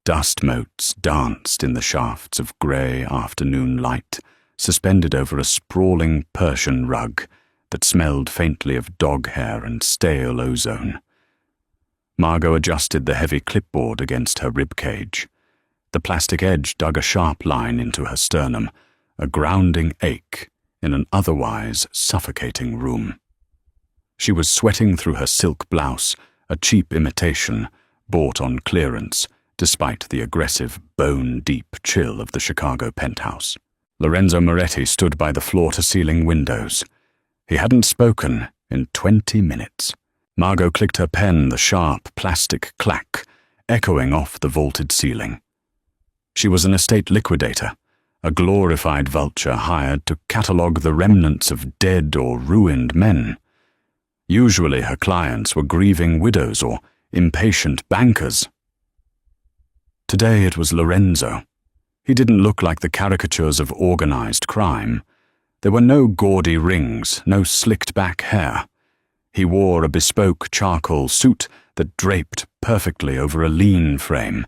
Dust motes danced in the shafts of grey afternoon light, suspended over a sprawling Persian rug that smelled faintly of dog hair and stale ozone. Margot adjusted the heavy clipboard against her ribcage. The plastic edge dug a sharp line into her sternum, a grounding ache in an otherwise suffocating room. She was sweating through her silk blouse, a cheap imitation, bought on clearance, despite the aggressive, bone-deep chill of the Chicago penthouse. Lorenzo Moretti stood by the floor-to-ceiling windows. He hadn't spoken in 20 minutes. Margot clicked her pen, the sharp plastic clack echoing off the vaulted ceiling. She was an estate liquidator, a glorified vulture hired to catalogue the remnants of dead or ruined men. Usually her clients were grieving widows or impatient bankers. Today it was Lorenzo. He didn't look like the caricatures of organized crime. There were no gaudy rings, no slicked-back hair. He wore a bespoke charcoal suit that draped perfectly over a lean frame,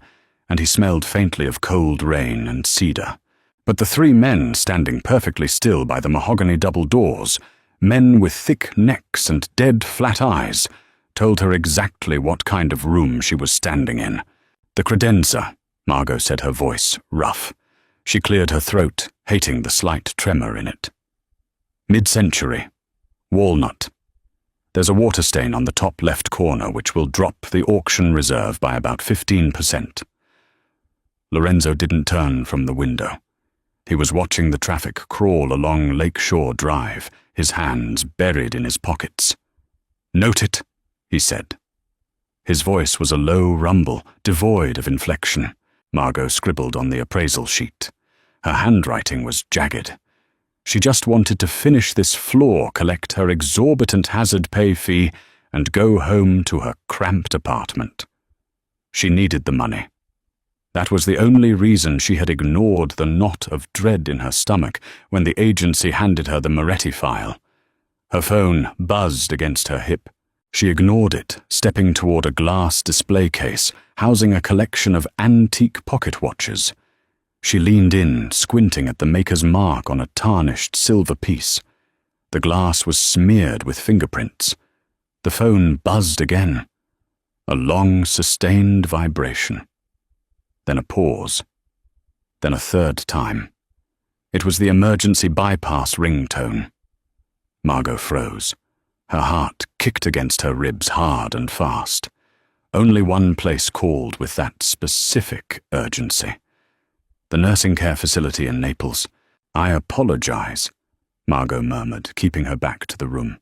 and he smelled faintly of cold rain and cedar. But the three men standing perfectly still by the mahogany double doors, men with thick necks and dead flat eyes, told her exactly what kind of room she was standing in. The credenza, Margot said, her voice rough. She cleared her throat, hating the slight tremor in it. Mid-century. Walnut. There's a water stain on the top left corner which will drop the auction reserve by about 15%. Lorenzo didn't turn from the window. He was watching the traffic crawl along Lakeshore Drive, his hands buried in his pockets. "Note it," he said. His voice was a low rumble, devoid of inflection. Margot scribbled on the appraisal sheet. Her handwriting was jagged. She just wanted to finish this floor, collect her exorbitant hazard pay fee, and go home to her cramped apartment. She needed the money. That was the only reason she had ignored the knot of dread in her stomach when the agency handed her the Moretti file. Her phone buzzed against her hip. She ignored it, stepping toward a glass display case housing a collection of antique pocket watches. She leaned in, squinting at the maker's mark on a tarnished silver piece. The glass was smeared with fingerprints. The phone buzzed again. A long, sustained vibration. Then a pause. Then a third time. It was the emergency bypass ringtone. Margot froze. Her heart kicked against her ribs hard and fast. Only one place called with that specific urgency. The nursing care facility in Naples. "I apologize," Margot murmured, keeping her back to the room.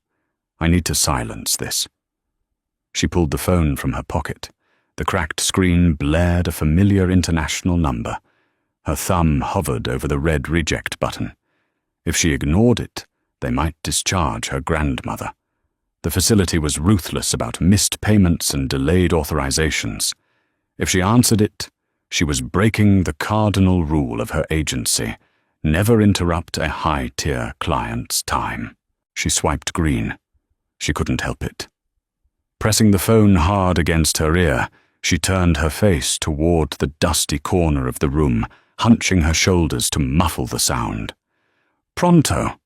"I need to silence this." She pulled the phone from her pocket. The cracked screen blared a familiar international number. Her thumb hovered over the red reject button. If she ignored it, they might discharge her grandmother. The facility was ruthless about missed payments and delayed authorizations. If she answered it, she was breaking the cardinal rule of her agency: never interrupt a high-tier client's time. She swiped green. She couldn't help it. Pressing the phone hard against her ear, she turned her face toward the dusty corner of the room, hunching her shoulders to muffle the sound. "Pronto,"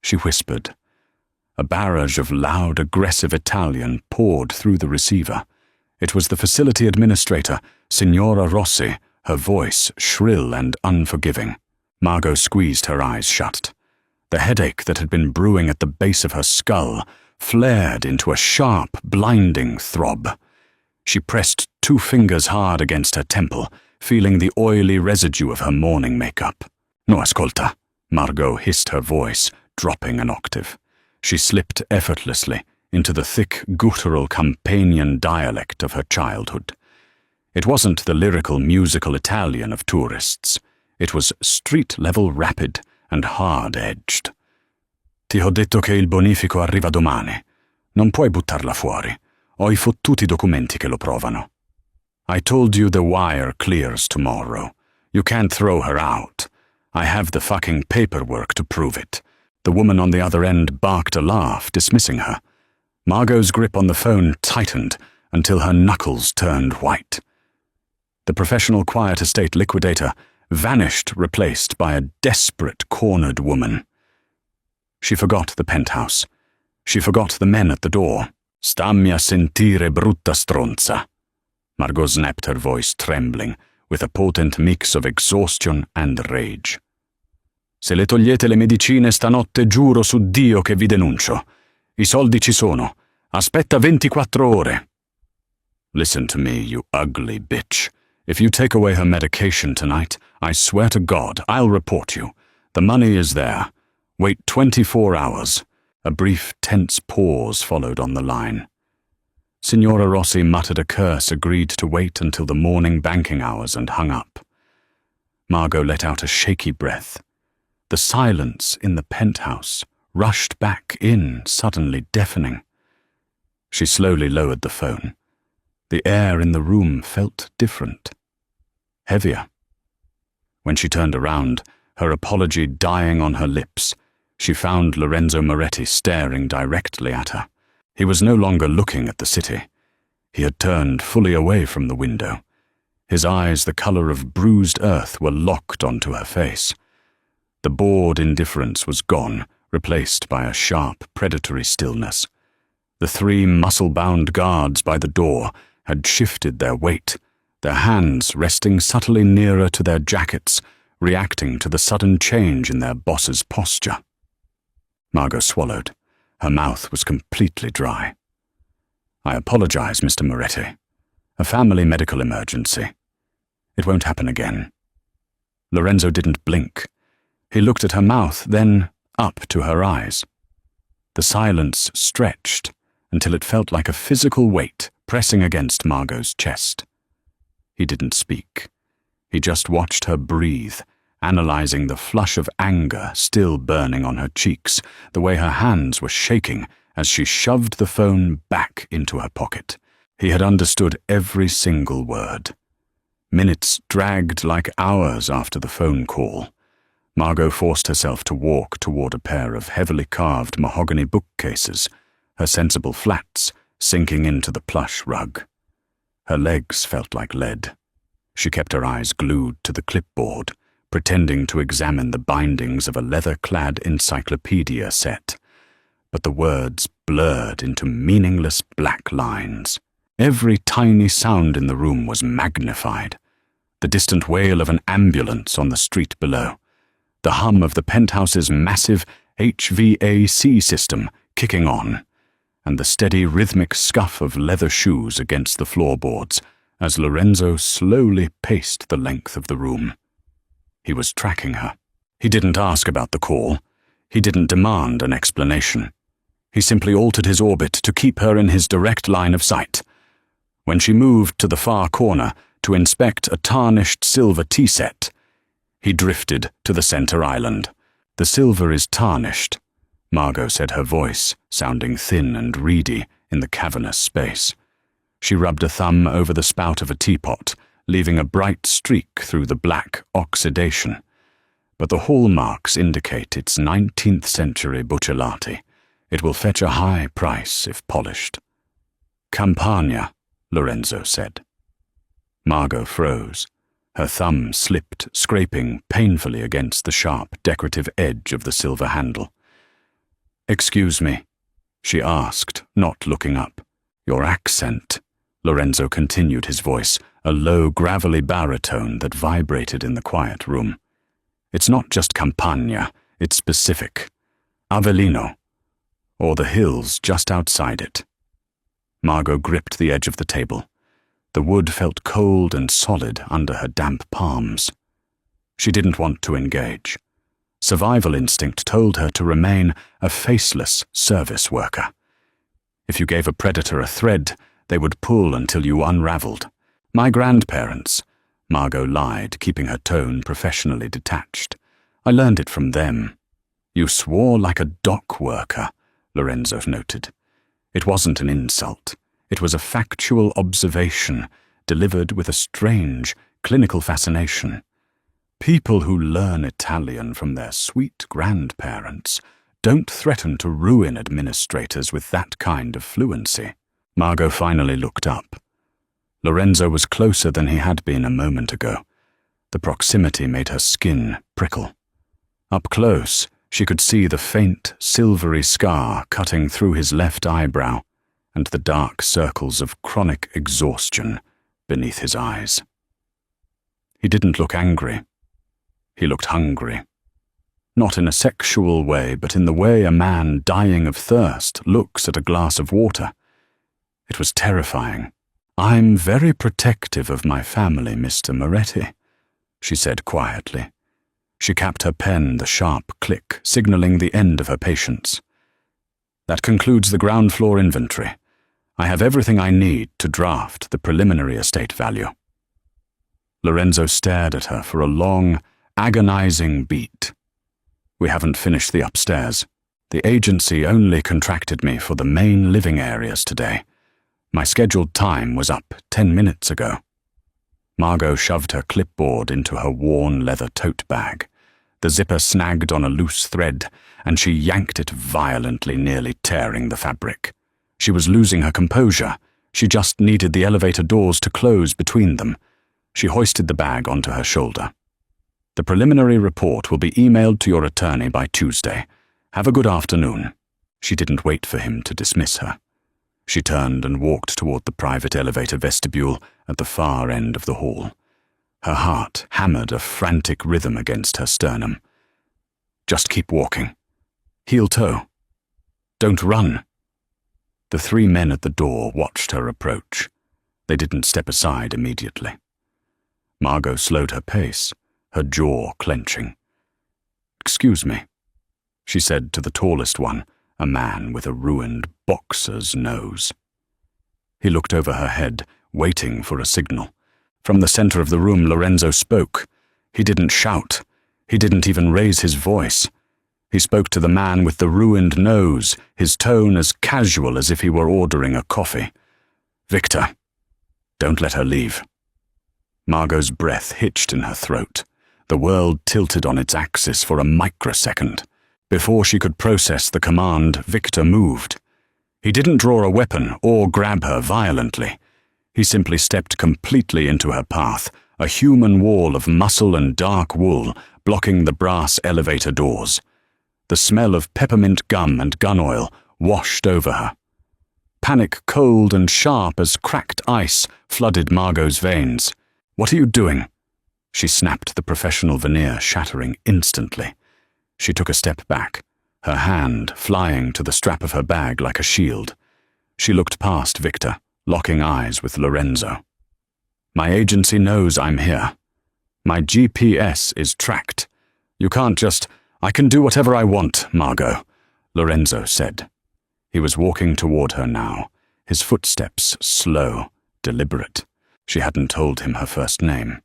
she whispered. A barrage of loud, aggressive Italian poured through the receiver. It was the facility administrator, Signora Rossi, her voice shrill and unforgiving. Margot squeezed her eyes shut. The headache that had been brewing at the base of her skull flared into a sharp, blinding throb. She pressed 2 fingers hard against her temple, feeling the oily residue of her morning makeup. "No ascolta," Margot hissed, her voice dropping an octave. She slipped effortlessly into the thick, guttural Campanian dialect of her childhood. It wasn't the lyrical, musical Italian of tourists. It was street-level rapid and hard-edged. "Ti ho detto che il bonifico arriva domani. Non puoi buttarla fuori. Ho I fottuti documenti che lo provano. I told you the wire clears tomorrow. You can't throw her out. I have the fucking paperwork to prove it." The woman on the other end barked a laugh, dismissing her. Margot's grip on the phone tightened until her knuckles turned white. The professional quiet estate liquidator vanished, replaced by a desperate, cornered woman. She forgot the penthouse. She forgot the men at the door. "Stammi a sentire, brutta stronza." Margot snapped, her voice trembling, with a potent mix of exhaustion and rage. "Se le togliete le medicine stanotte, giuro su Dio che vi denuncio. I soldi ci sono. Aspetta 24 ore. Listen to me, you ugly bitch. If you take away her medication tonight, I swear to God, I'll report you. The money is there. Wait 24 hours. A brief, tense pause followed on the line. Signora Rossi muttered a curse, agreed to wait until the morning banking hours, and hung up. Margot let out a shaky breath. The silence in the penthouse rushed back in, suddenly deafening. She slowly lowered the phone. The air in the room felt different. Heavier. When she turned around, her apology dying on her lips, she found Lorenzo Moretti staring directly at her. He was no longer looking at the city. He had turned fully away from the window. His eyes, the color of bruised earth, were locked onto her face. The bored indifference was gone, replaced by a sharp, predatory stillness. The 3 muscle-bound guards by the door had shifted their weight, their hands resting subtly nearer to their jackets, reacting to the sudden change in their boss's posture. Margot swallowed. Her mouth was completely dry. "I apologize, Mr. Moretti. A family medical emergency. It won't happen again." Lorenzo didn't blink. He looked at her mouth, then up to her eyes. The silence stretched until it felt like a physical weight pressing against Margot's chest. He didn't speak. He just watched her breathe, analyzing the flush of anger still burning on her cheeks, the way her hands were shaking as she shoved the phone back into her pocket. He had understood every single word. Minutes dragged like hours after the phone call. Margot forced herself to walk toward a pair of heavily carved mahogany bookcases, her sensible flats sinking into the plush rug. Her legs felt like lead. She kept her eyes glued to the clipboard, pretending to examine the bindings of a leather-clad encyclopedia set. But the words blurred into meaningless black lines. Every tiny sound in the room was magnified. The distant wail of an ambulance on the street below. The hum of the penthouse's massive HVAC system kicking on, and the steady rhythmic scuff of leather shoes against the floorboards as Lorenzo slowly paced the length of the room. He was tracking her. He didn't ask about the call. He didn't demand an explanation. He simply altered his orbit to keep her in his direct line of sight. When she moved to the far corner to inspect a tarnished silver tea set, he drifted to the center island. "The silver is tarnished," Margot said, her voice sounding thin and reedy in the cavernous space. She rubbed a thumb over the spout of a teapot, leaving a bright streak through the black oxidation. "But the hallmarks indicate it's 19th century buccellati. It will fetch a high price if polished." "Campagna," Lorenzo said. Margot froze. Her thumb slipped, scraping painfully against the sharp, decorative edge of the silver handle. "Excuse me," she asked, not looking up. "Your accent," Lorenzo continued, his voice, a low, gravelly baritone that vibrated in the quiet room. "It's not just Campagna, it's specific. Avellino, or the hills just outside it." Margot gripped the edge of the table. The wood felt cold and solid under her damp palms. She didn't want to engage. Survival instinct told her to remain a faceless service worker. If you gave a predator a thread, they would pull until you unraveled. "My grandparents," Margot lied, keeping her tone professionally detached. "I learned it from them." "You swore like a dock worker," Lorenzo noted. It wasn't an insult. It was a factual observation, delivered with a strange, clinical fascination. People who learn Italian from their sweet grandparents don't threaten to ruin administrators with that kind of fluency. Margot finally looked up. Lorenzo was closer than he had been a moment ago. The proximity made her skin prickle. Up close, she could see the faint, silvery scar cutting through his left eyebrow and the dark circles of chronic exhaustion beneath his eyes. He didn't look angry. He looked hungry. Not in a sexual way, but in the way a man dying of thirst looks at a glass of water. It was terrifying. "I'm very protective of my family, Mr. Moretti," she said quietly. She capped her pen the sharp click, signaling the end of her patience. "That concludes the ground floor inventory. I have everything I need to draft the preliminary estate value." Lorenzo stared at her for a long, agonizing beat. "We haven't finished the upstairs. The agency only contracted me for the main living areas today. My scheduled time was up 10 minutes ago." Margot shoved her clipboard into her worn leather tote bag. The zipper snagged on a loose thread, and she yanked it violently, nearly tearing the fabric. She was losing her composure. She just needed the elevator doors to close between them. She hoisted the bag onto her shoulder. "The preliminary report will be emailed to your attorney by Tuesday. Have a good afternoon." She didn't wait for him to dismiss her. She turned and walked toward the private elevator vestibule at the far end of the hall. Her heart hammered a frantic rhythm against her sternum. "Just keep walking. Heel toe. Don't run." The 3 men at the door watched her approach. They didn't step aside immediately. Margot slowed her pace, her jaw clenching. "Excuse me," she said to the tallest one, a man with a ruined boxer's nose. He looked over her head, waiting for a signal. From the center of the room, Lorenzo spoke. He didn't shout. He didn't even raise his voice. He spoke to the man with the ruined nose, his tone as casual as if he were ordering a coffee. "Victor, don't let her leave." Margot's breath hitched in her throat. The world tilted on its axis for a microsecond. Before she could process the command, Victor moved. He didn't draw a weapon or grab her violently. He simply stepped completely into her path, a human wall of muscle and dark wool blocking the brass elevator doors. The smell of peppermint gum and gun oil washed over her. Panic, cold and sharp as cracked ice, flooded Margot's veins. "What are you doing?" She snapped, the professional veneer shattering instantly. She took a step back, her hand flying to the strap of her bag like a shield. She looked past Victor, locking eyes with Lorenzo. "My agency knows I'm here. My GPS is tracked. You can't just... I can do whatever I want, Margot," Lorenzo said. He was walking toward her now, his footsteps slow, deliberate. She hadn't told him her first name.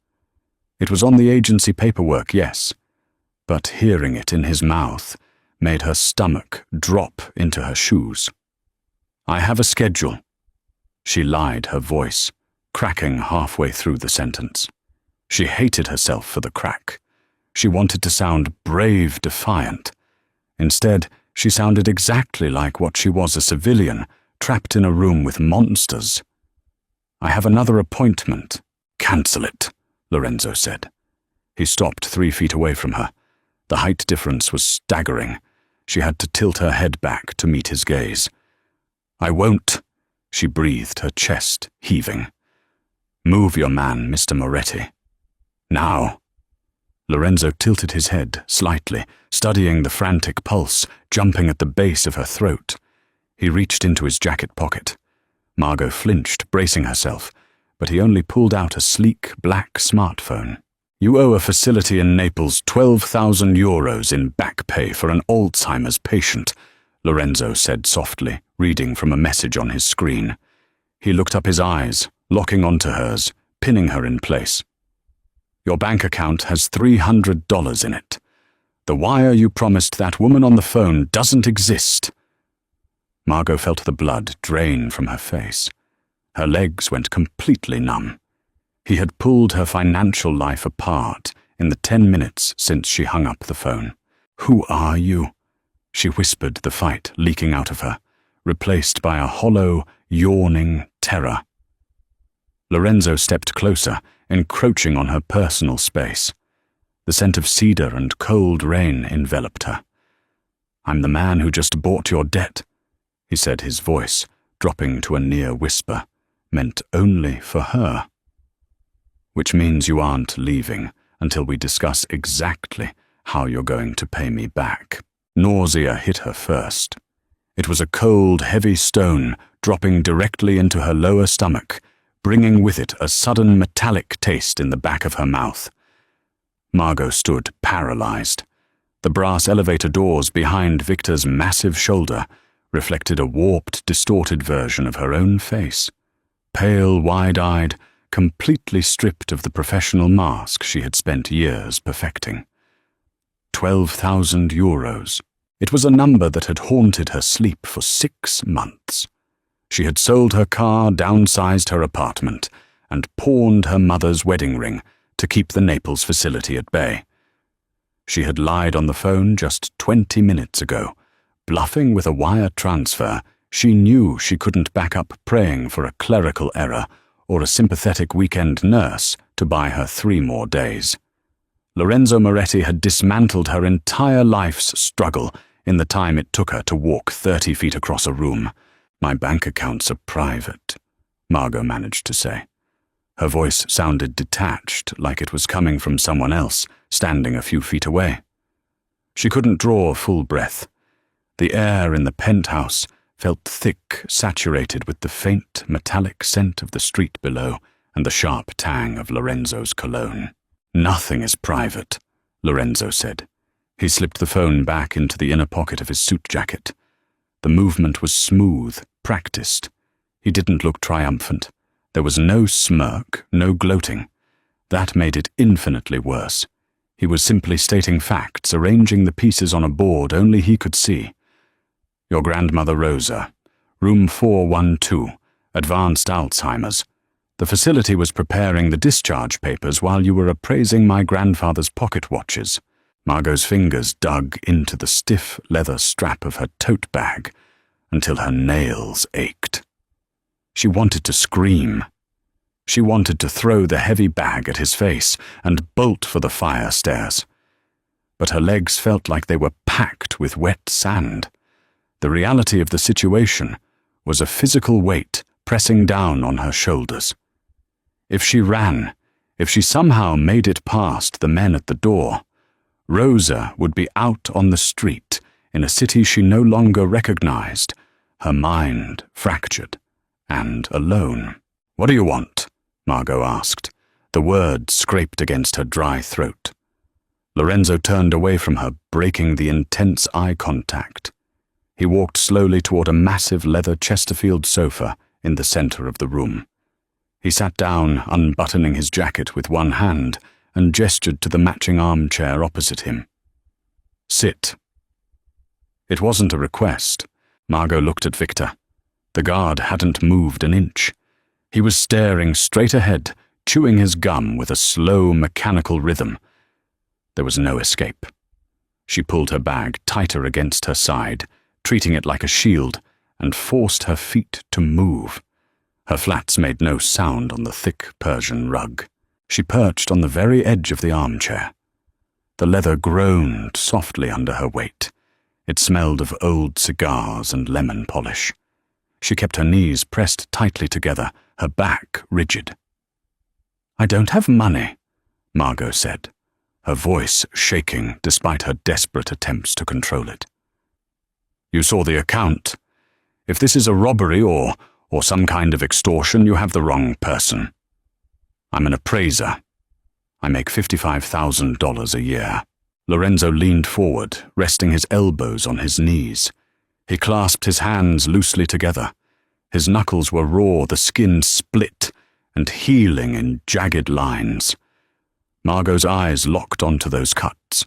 It was on the agency paperwork, yes, but hearing it in his mouth made her stomach drop into her shoes. "I have a schedule." She lied, her voice cracking halfway through the sentence. She hated herself for the crack. She wanted to sound brave, defiant. Instead, she sounded exactly like what she was, a civilian, trapped in a room with monsters. "I have another appointment." "Cancel it," Lorenzo said. He stopped 3 feet away from her. The height difference was staggering. She had to tilt her head back to meet his gaze. "I won't," she breathed, her chest heaving. "Move your man, Mr. Moretti. Now." Lorenzo tilted his head slightly, studying the frantic pulse jumping at the base of her throat. He reached into his jacket pocket. Margot flinched, bracing herself, but he only pulled out a sleek black smartphone. "You owe a facility in Naples 12,000 euros in back pay for an Alzheimer's patient," Lorenzo said softly, reading from a message on his screen. He looked up, his eyes locking onto hers, pinning her in place. "Your bank account has $300 in it. The wire you promised that woman on the phone doesn't exist." Margot felt the blood drain from her face. Her legs went completely numb. He had pulled her financial life apart in the 10 minutes since she hung up the phone. "Who are you?" she whispered, the fight leaking out of her, replaced by a hollow, yawning terror. Lorenzo stepped closer, encroaching on her personal space. The scent of cedar and cold rain enveloped her. "I'm the man who just bought your debt," he said, his voice dropping to a near whisper, meant only for her. "Which means you aren't leaving until we discuss exactly how you're going to pay me back." Nausea hit her first. It was a cold, heavy stone dropping directly into her lower stomach, bringing with it a sudden metallic taste in the back of her mouth. Margot stood paralyzed. The brass elevator doors behind Victor's massive shoulder reflected a warped, distorted version of her own face. Pale, wide-eyed, completely stripped of the professional mask she had spent years perfecting. 12,000 euros. It was a number that had haunted her sleep for 6 months. She had sold her car, downsized her apartment, and pawned her mother's wedding ring to keep the Naples facility at bay. She had lied on the phone just 20 minutes ago, bluffing with a wire transfer she knew she couldn't back up, praying for a clerical error or a sympathetic weekend nurse to buy her 3 more days. Lorenzo Moretti had dismantled her entire life's struggle in the time it took her to walk 30 feet across a room. "My bank accounts are private," Margot managed to say. Her voice sounded detached, like it was coming from someone else standing a few feet away. She couldn't draw a full breath. The air in the penthouse felt thick, saturated with the faint, metallic scent of the street below and the sharp tang of Lorenzo's cologne. "Nothing is private," Lorenzo said. He slipped the phone back into the inner pocket of his suit jacket. The movement was smooth, practiced. He didn't look triumphant. There was no smirk, no gloating. That made it infinitely worse. He was simply stating facts, arranging the pieces on a board only he could see. "Your grandmother Rosa, room 412, advanced Alzheimer's. The facility was preparing the discharge papers while you were appraising my grandfather's pocket watches." Margot's fingers dug into the stiff leather strap of her tote bag until her nails ached. She wanted to scream. She wanted to throw the heavy bag at his face and bolt for the fire stairs. But her legs felt like they were packed with wet sand. The reality of the situation was a physical weight pressing down on her shoulders. If she ran, if she somehow made it past the men at the door, Rosa would be out on the street in a city she no longer recognized, her mind fractured and alone. "What do you want?" Margot asked. The words scraped against her dry throat. Lorenzo turned away from her, breaking the intense eye contact. He walked slowly toward a massive leather Chesterfield sofa in the center of the room. He sat down, unbuttoning his jacket with one hand, and gestured to the matching armchair opposite him. "Sit." It wasn't a request. Margot looked at Victor. The guard hadn't moved an inch. He was staring straight ahead, chewing his gum with a slow, mechanical rhythm. There was no escape. She pulled her bag tighter against her side, treating it like a shield, and forced her feet to move. Her flats made no sound on the thick Persian rug. She perched on the very edge of the armchair. The leather groaned softly under her weight. It smelled of old cigars and lemon polish. She kept her knees pressed tightly together, her back rigid. "I don't have money," Margot said, her voice shaking despite her desperate attempts to control it. "You saw the account. If this is a robbery or some kind of extortion, you have the wrong person. I'm an appraiser. I make $55,000 a year." Lorenzo leaned forward, resting his elbows on his knees. He clasped his hands loosely together. His knuckles were raw, the skin split and healing in jagged lines. Margot's eyes locked onto those cuts.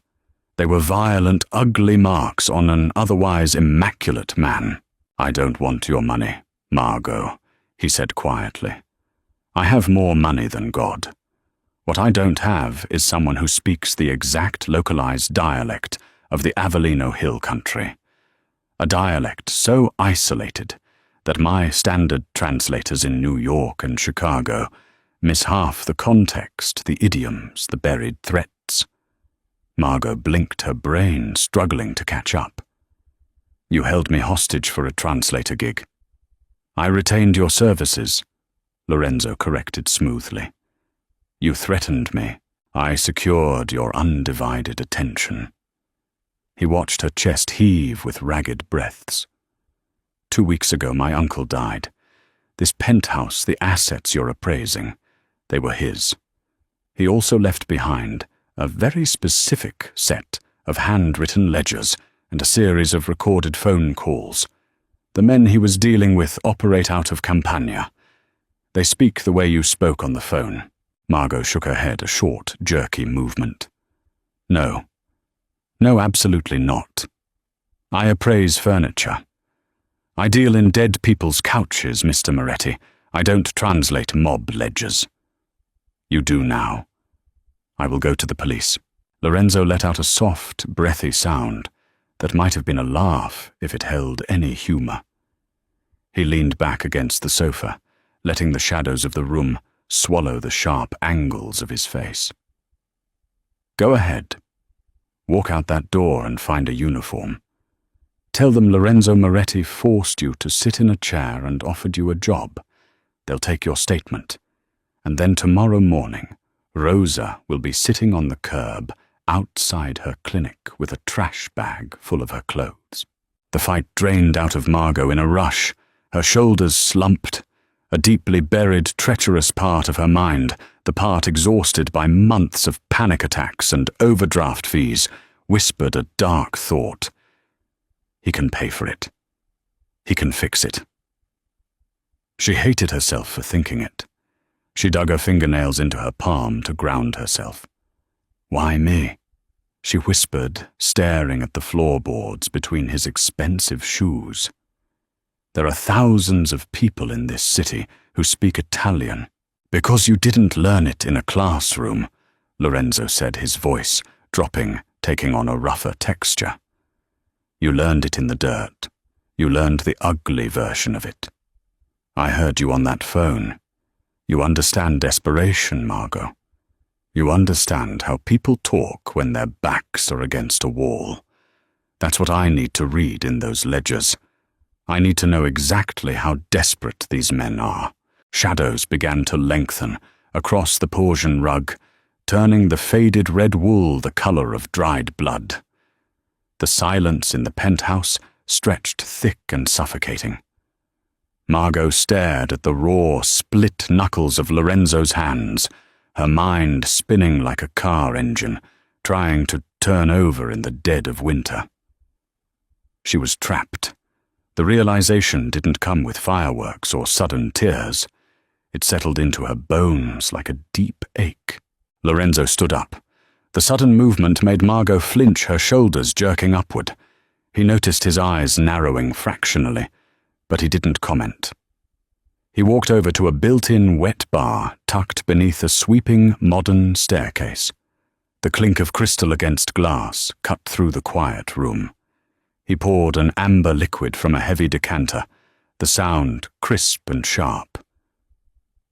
They were violent, ugly marks on an otherwise immaculate man. "I don't want your money, Margot," he said quietly. "I have more money than God. What I don't have is someone who speaks the exact localized dialect of the Avellino Hill country. A dialect so isolated that my standard translators in New York and Chicago miss half the context, the idioms, the buried threats. Margot blinked, her brain struggling to catch up. You held me hostage for a translator gig. I retained your services, Lorenzo corrected smoothly. You threatened me. I secured your undivided attention. He watched her chest heave with ragged breaths. 2 weeks ago, my uncle died. This penthouse, the assets you're appraising, they were his. He also left behind a very specific set of handwritten ledgers and a series of recorded phone calls. The men he was dealing with operate out of Campania. They speak the way you spoke on the phone. Margot shook her head, a short, jerky movement. No, absolutely not. I appraise furniture. I deal in dead people's couches, Mr. Moretti. I don't translate mob ledgers. You do now. I will go to the police. Lorenzo let out a soft, breathy sound that might have been a laugh if it held any humor. He leaned back against the sofa, letting the shadows of the room swallow the sharp angles of his face. Go ahead. Walk out that door and find a uniform. Tell them Lorenzo Moretti forced you to sit in a chair and offered you a job. They'll take your statement. And then tomorrow morning, Rosa will be sitting on the curb outside her clinic with a trash bag full of her clothes. The fight drained out of Margot in a rush. Her shoulders slumped. A deeply buried, treacherous part of her mind, the part exhausted by months of panic attacks and overdraft fees, whispered a dark thought. He can pay for it. He can fix it. She hated herself for thinking it. She dug her fingernails into her palm to ground herself. Why me? She whispered, staring at the floorboards between his expensive shoes. There are thousands of people in this city who speak Italian. Because you didn't learn it in a classroom, Lorenzo said, his voice dropping, taking on a rougher texture. You learned it in the dirt. You learned the ugly version of it. I heard you on that phone. You understand desperation, Margot. You understand how people talk when their backs are against a wall. That's what I need to read in those ledgers. I need to know exactly how desperate these men are. Shadows began to lengthen across the Persian rug, turning the faded red wool the color of dried blood. The silence in the penthouse stretched thick and suffocating. Margot stared at the raw, split knuckles of Lorenzo's hands, her mind spinning like a car engine, trying to turn over in the dead of winter. She was trapped. The realization didn't come with fireworks or sudden tears. It settled into her bones like a deep ache. Lorenzo stood up. The sudden movement made Margot flinch, her shoulders jerking upward. He noticed his eyes narrowing fractionally, but he didn't comment. He walked over to a built-in wet bar tucked beneath a sweeping modern staircase. The clink of crystal against glass cut through the quiet room. He poured an amber liquid from a heavy decanter, the sound crisp and sharp.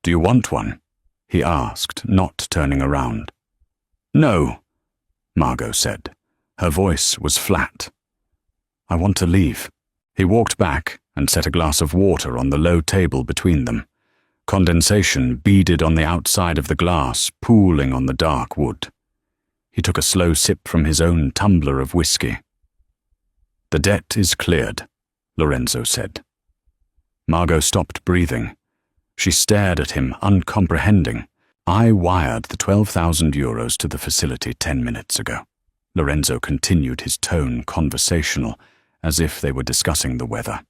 Do you want one? He asked, not turning around. No, Margot said. Her voice was flat. I want to leave. He walked back and set a glass of water on the low table between them. Condensation beaded on the outside of the glass, pooling on the dark wood. He took a slow sip from his own tumbler of whiskey. The debt is cleared, Lorenzo said. Margot stopped breathing. She stared at him, uncomprehending. I wired the 12,000 euros to the facility 10 minutes ago. Lorenzo continued, his tone conversational, as if they were discussing the weather.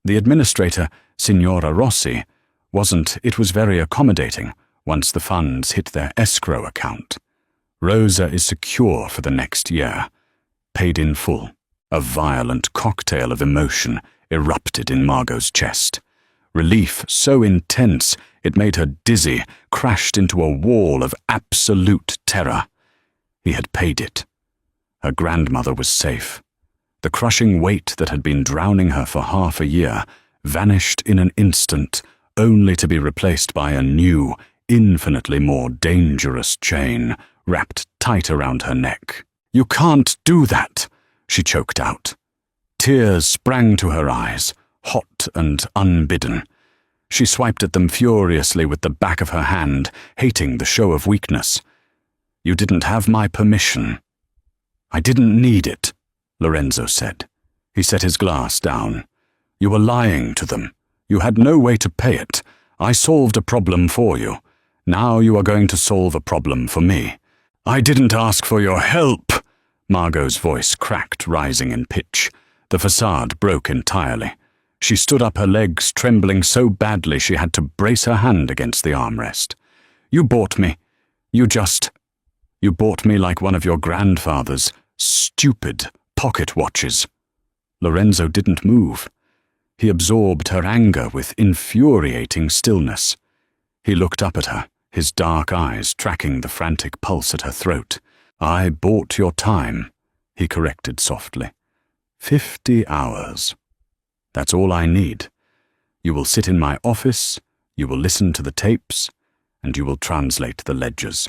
The administrator, Signora Rossi, it was very accommodating once the funds hit their escrow account. Rosa is secure for the next year, paid in full. A violent cocktail of emotion erupted in Margot's chest. Relief so intense it made her dizzy, crashed into a wall of absolute terror. He had paid it. Her grandmother was safe. The crushing weight that had been drowning her for half a year vanished in an instant, only to be replaced by a new, infinitely more dangerous chain wrapped tight around her neck. "You can't do that," she choked out. Tears sprang to her eyes, hot and unbidden. She swiped at them furiously with the back of her hand, hating the show of weakness. "You didn't have my permission." "I didn't need it," Lorenzo said. He set his glass down. "You were lying to them. You had no way to pay it. I solved a problem for you. Now you are going to solve a problem for me." "I didn't ask for your help," Margot's voice cracked, rising in pitch. The facade broke entirely. She stood up, her legs trembling so badly she had to brace her hand against the armrest. "You bought me. You bought me like one of your grandfather's stupid pocket watches." Lorenzo didn't move. He absorbed her anger with infuriating stillness. He looked up at her, his dark eyes tracking the frantic pulse at her throat. "I bought your time," he corrected softly. 50 hours. That's all I need. You will sit in my office, you will listen to the tapes, and you will translate the ledgers.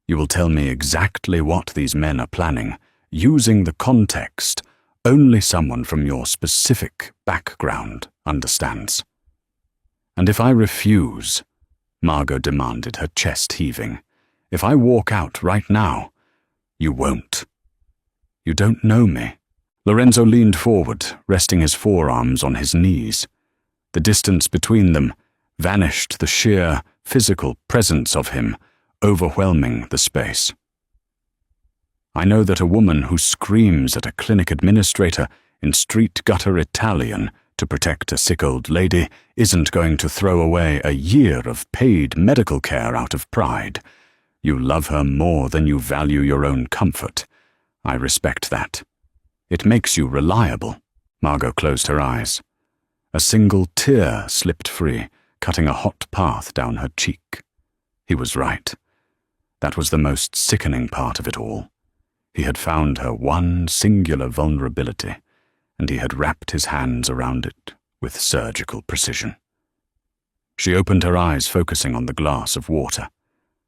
You will tell me exactly what these men are planning, using the context only someone from your specific background understands. And if I refuse, Margot demanded, her chest heaving, if I walk out right now, you won't. You don't know me. Lorenzo leaned forward, resting his forearms on his knees. The distance between them vanished, the sheer physical presence of him overwhelming the space. "I know that a woman who screams at a clinic administrator in street gutter Italian to protect a sick old lady isn't going to throw away a year of paid medical care out of pride. You love her more than you value your own comfort. I respect that. It makes you reliable." Margot closed her eyes. A single tear slipped free, cutting a hot path down her cheek. He was right. That was the most sickening part of it all. He had found her one singular vulnerability, and he had wrapped his hands around it with surgical precision. She opened her eyes, focusing on the glass of water.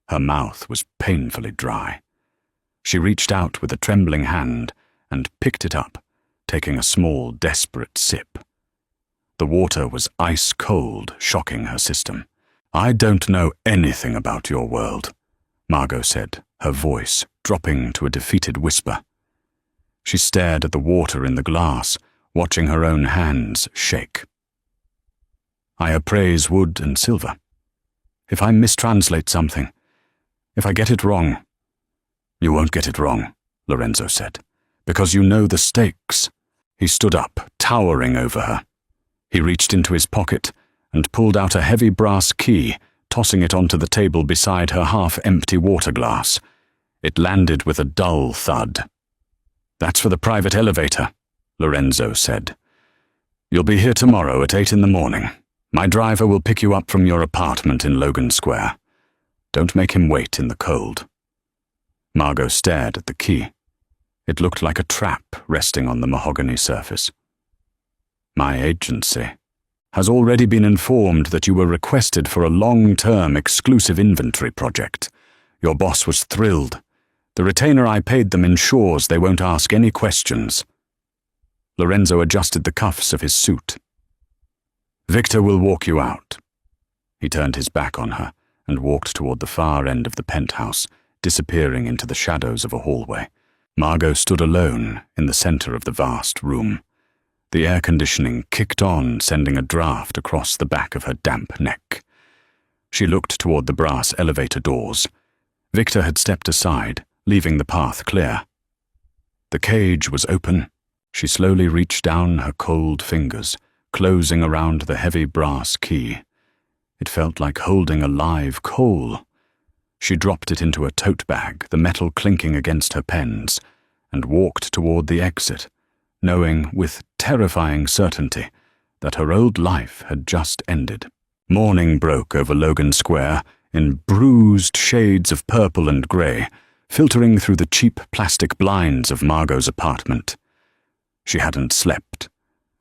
Her mouth was painfully dry. She reached out with a trembling hand and picked it up, taking a small, desperate sip. The water was ice-cold, shocking her system. "I don't know anything about your world," Margot said, her voice dropping to a defeated whisper. She stared at the water in the glass, watching her own hands shake. "I appraise wood and silver. If I mistranslate something, if I get it wrong—" "You won't get it wrong," Lorenzo said, "because you know the stakes." He stood up, towering over her. He reached into his pocket and pulled out a heavy brass key, tossing it onto the table beside her half-empty water glass. It landed with a dull thud. "That's for the private elevator," Lorenzo said. "You'll be here tomorrow at 8 in the morning. My driver will pick you up from your apartment in Logan Square. Don't make him wait in the cold." Margot stared at the key. It looked like a trap resting on the mahogany surface. "My agency has already been informed that you were requested for a long-term exclusive inventory project. Your boss was thrilled. The retainer I paid them ensures they won't ask any questions." Lorenzo adjusted the cuffs of his suit. "Victor will walk you out." He turned his back on her and walked toward the far end of the penthouse, disappearing into the shadows of a hallway. Margot stood alone in the center of the vast room. The air conditioning kicked on, sending a draft across the back of her damp neck. She looked toward the brass elevator doors. Victor had stepped aside, leaving the path clear. The cage was open. She slowly reached down her cold fingers, closing around the heavy brass key. It felt like holding a live coal. She dropped it into a tote bag, the metal clinking against her pens, and walked toward the exit, knowing with terrifying certainty that her old life had just ended. Morning broke over Logan Square in bruised shades of purple and grey, filtering through the cheap plastic blinds of Margot's apartment. She hadn't slept.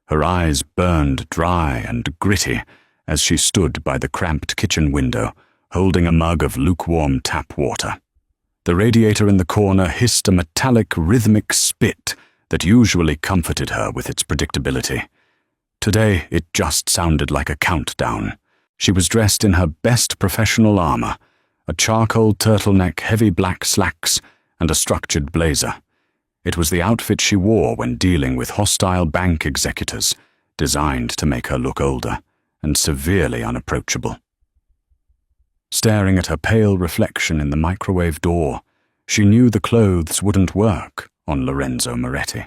Her eyes burned dry and gritty as she stood by the cramped kitchen window, holding a mug of lukewarm tap water. The radiator in the corner hissed a metallic, rhythmic spit that usually comforted her with its predictability. Today, it just sounded like a countdown. She was dressed in her best professional armor, a charcoal turtleneck, heavy black slacks, and a structured blazer. It was the outfit she wore when dealing with hostile bank executors, designed to make her look older and severely unapproachable. Staring at her pale reflection in the microwave door, she knew the clothes wouldn't work on Lorenzo Moretti.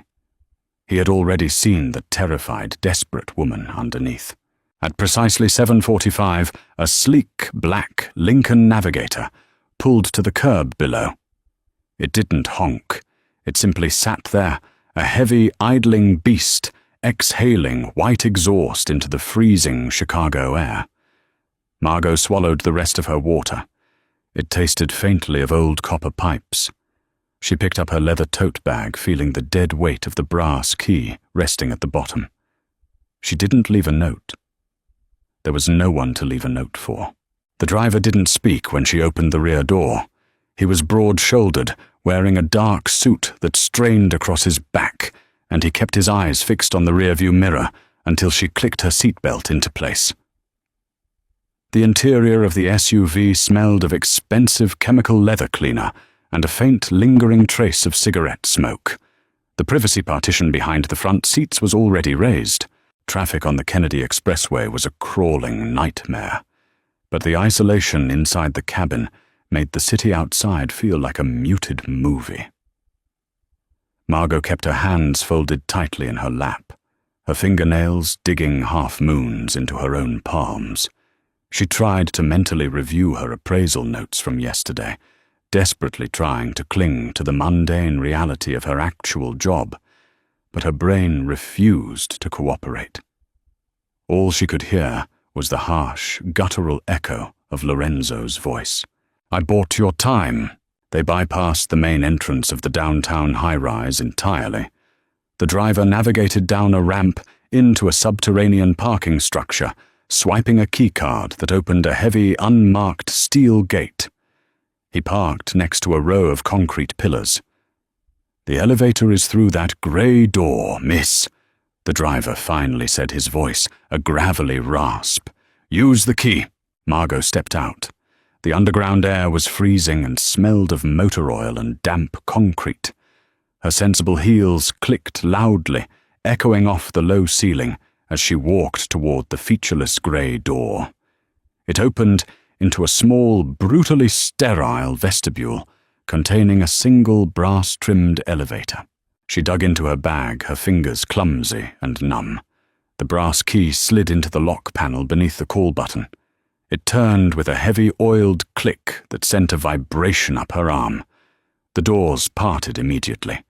He had already seen the terrified, desperate woman underneath. At precisely 7:45, a sleek, black Lincoln Navigator pulled to the curb below. It didn't honk. It simply sat there, a heavy, idling beast, exhaling white exhaust into the freezing Chicago air. Margot swallowed the rest of her water. It tasted faintly of old copper pipes. She picked up her leather tote bag, feeling the dead weight of the brass key resting at the bottom. She didn't leave a note. There was no one to leave a note for. The driver didn't speak when she opened the rear door. He was broad-shouldered, wearing a dark suit that strained across his back, and he kept his eyes fixed on the rearview mirror until she clicked her seatbelt into place. The interior of the SUV smelled of expensive chemical leather cleaner and a faint, lingering trace of cigarette smoke. The privacy partition behind the front seats was already raised. Traffic on the Kennedy Expressway was a crawling nightmare. But the isolation inside the cabin made the city outside feel like a muted movie. Margot kept her hands folded tightly in her lap, her fingernails digging half-moons into her own palms. She tried to mentally review her appraisal notes from yesterday, desperately trying to cling to the mundane reality of her actual job, but her brain refused to cooperate. All she could hear was the harsh, guttural echo of Lorenzo's voice. "I bought your time." They bypassed the main entrance of the downtown high-rise entirely. The driver navigated down a ramp into a subterranean parking structure, swiping a keycard that opened a heavy, unmarked steel gate. He parked next to a row of concrete pillars. "The elevator is through that grey door, miss," the driver finally said, his voice a gravelly rasp. "Use the key." Margot stepped out. The underground air was freezing and smelled of motor oil and damp concrete. Her sensible heels clicked loudly, echoing off the low ceiling as she walked toward the featureless grey door. It opened into a small, brutally sterile vestibule containing a single brass-trimmed elevator. She dug into her bag, her fingers clumsy and numb. The brass key slid into the lock panel beneath the call button. It turned with a heavy, oiled click that sent a vibration up her arm. The doors parted immediately.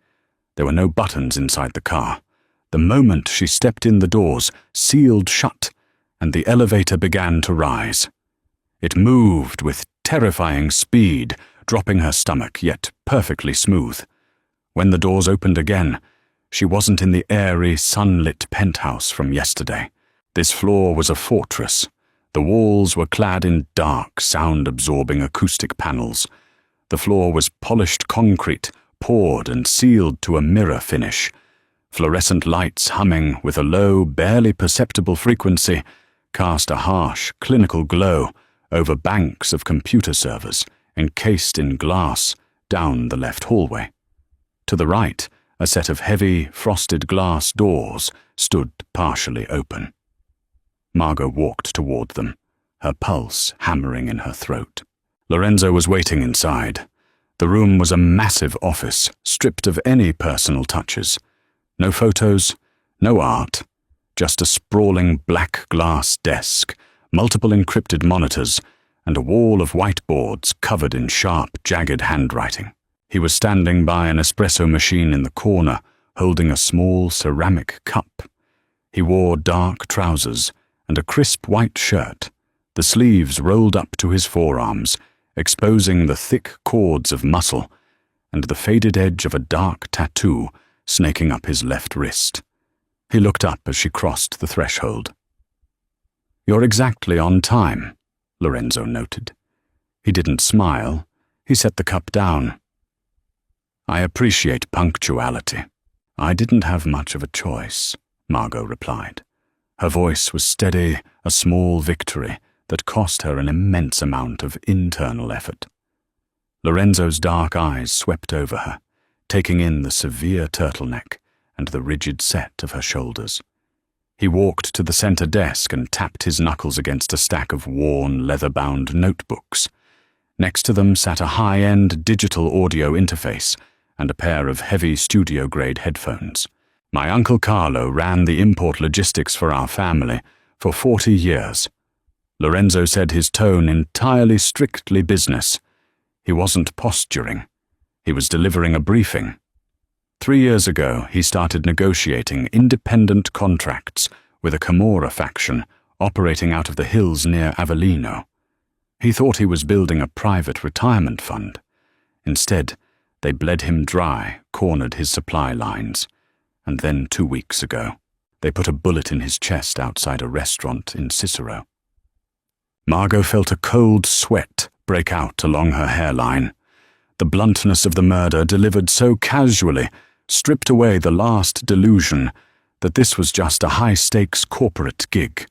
There were no buttons inside the car. The moment she stepped in, the doors sealed shut, and the elevator began to rise. It moved with terrifying speed, dropping her stomach, yet perfectly smooth. When the doors opened again, she wasn't in the airy, sunlit penthouse from yesterday. This floor was a fortress. The walls were clad in dark, sound-absorbing acoustic panels. The floor was polished concrete, poured and sealed to a mirror finish. Fluorescent lights humming with a low, barely perceptible frequency cast a harsh, clinical glow over banks of computer servers encased in glass down the left hallway. To the right, a set of heavy, frosted glass doors stood partially open. Margot walked toward them, her pulse hammering in her throat. Lorenzo was waiting inside. The room was a massive office, stripped of any personal touches. No photos, no art, just a sprawling black glass desk, multiple encrypted monitors, and a wall of whiteboards covered in sharp, jagged handwriting. He was standing by an espresso machine in the corner, holding a small ceramic cup. He wore dark trousers and a crisp white shirt, the sleeves rolled up to his forearms, exposing the thick cords of muscle and the faded edge of a dark tattoo snaking up his left wrist. He looked up as she crossed the threshold. "You're exactly on time," Lorenzo noted. He didn't smile. He set the cup down. "I appreciate punctuality. I didn't have much of a choice," Margot replied. Her voice was steady, a small victory that cost her an immense amount of internal effort. Lorenzo's dark eyes swept over her, taking in the severe turtleneck and the rigid set of her shoulders. He walked to the center desk and tapped his knuckles against a stack of worn, leather-bound notebooks. Next to them sat a high-end digital audio interface and a pair of heavy studio-grade headphones. "My Uncle Carlo ran the import logistics for our family for 40 years. Lorenzo said, his tone entirely strictly business. He wasn't posturing. He was delivering a briefing. 3 years ago, he started negotiating independent contracts with a Camorra faction operating out of the hills near Avellino. He thought he was building a private retirement fund. Instead, they bled him dry, cornered his supply lines. And then 2 weeks ago, they put a bullet in his chest outside a restaurant in Cicero." Margot felt a cold sweat break out along her hairline. The bluntness of the murder delivered so casually stripped away the last delusion that this was just a high-stakes corporate gig.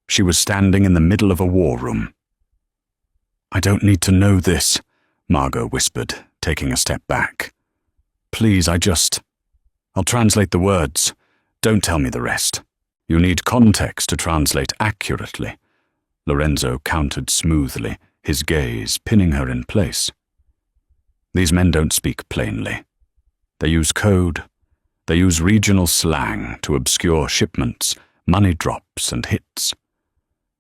She was standing in the middle of a war room. "I don't need to know this," Margot whispered, taking a step back. "Please, I'll translate the words. Don't tell me the rest. You need context to translate accurately." Lorenzo countered smoothly, his gaze pinning her in place. "These men don't speak plainly. They use code. They use regional slang to obscure shipments, money drops, and hits.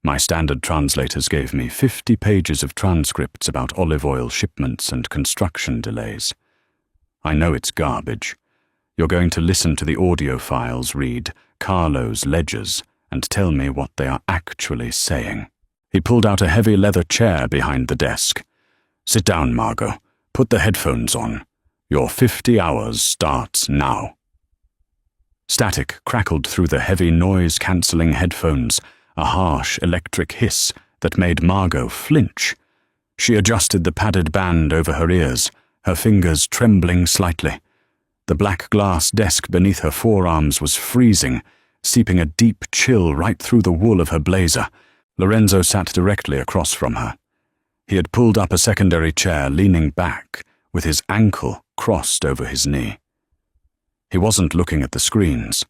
My standard translators gave me 50 pages of transcripts about olive oil shipments and construction delays. I know it's garbage. You're going to listen to the audio files, read Carlo's ledgers, and tell me what they are actually saying." He pulled out a heavy leather chair behind the desk. "Sit down, Margot. Put the headphones on. Your 50 hours starts now." Static crackled through the heavy noise-cancelling headphones, a harsh electric hiss that made Margot flinch. She adjusted the padded band over her ears, her fingers trembling slightly. The black glass desk beneath her forearms was freezing, seeping a deep chill right through the wool of her blazer. Lorenzo sat directly across from her. He had pulled up a secondary chair, leaning back, with his ankle crossed over his knee. He wasn't looking at the screens.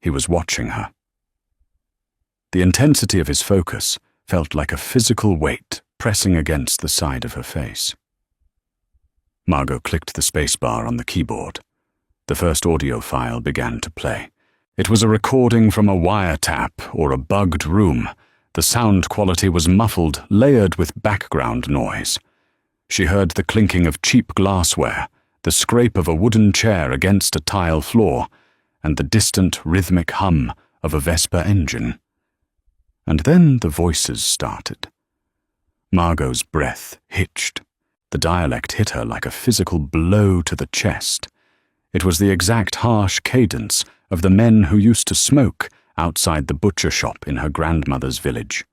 He was watching her. The intensity of his focus felt like a physical weight pressing against the side of her face. Margot clicked the spacebar on the keyboard. The first audio file began to play. It was a recording from a wiretap or a bugged room. The sound quality was muffled, layered with background noise. She heard the clinking of cheap glassware, the scrape of a wooden chair against a tile floor, and the distant rhythmic hum of a Vespa engine. And then the voices started. Margot's breath hitched. The dialect hit her like a physical blow to the chest. It was the exact harsh cadence of the men who used to smoke outside the butcher shop in her grandmother's village.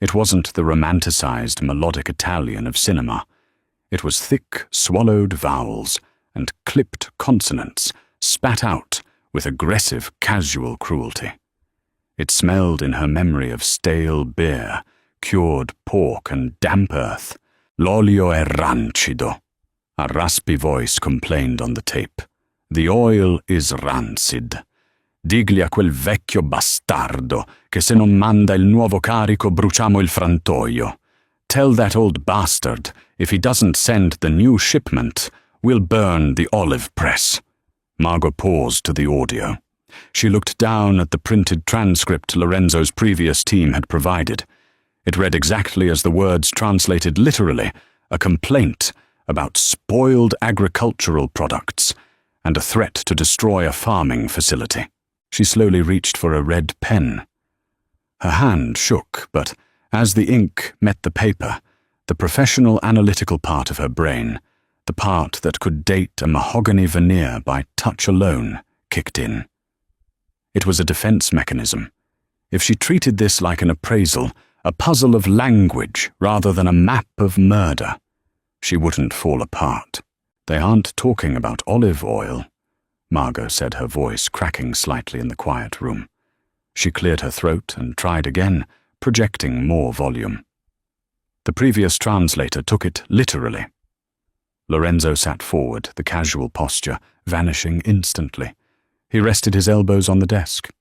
It wasn't the romanticized melodic Italian of cinema. It was thick, swallowed vowels and clipped consonants spat out with aggressive, casual cruelty. It smelled in her memory of stale beer, cured pork and damp earth. "L'olio è rancido," a raspy voice complained on the tape. "The oil is rancid. Digli a quel vecchio bastardo che se non manda il nuovo carico bruciamo il frantoio. Tell that old bastard if he doesn't send the new shipment, we'll burn the olive press." Margot paused to the audio. She looked down at the printed transcript Lorenzo's previous team had provided. It read exactly as the words translated literally, a complaint about spoiled agricultural products and a threat to destroy a farming facility. She slowly reached for a red pen. Her hand shook, but as the ink met the paper, the professional analytical part of her brain, the part that could date a mahogany veneer by touch alone, kicked in. It was a defense mechanism. If she treated this like an appraisal, a puzzle of language rather than a map of murder. She wouldn't fall apart. "They aren't talking about olive oil," Margot said, her voice cracking slightly in the quiet room. She cleared her throat and tried again, projecting more volume. The previous translator took it literally. Lorenzo sat forward, the casual posture vanishing instantly. He rested his elbows on the desk.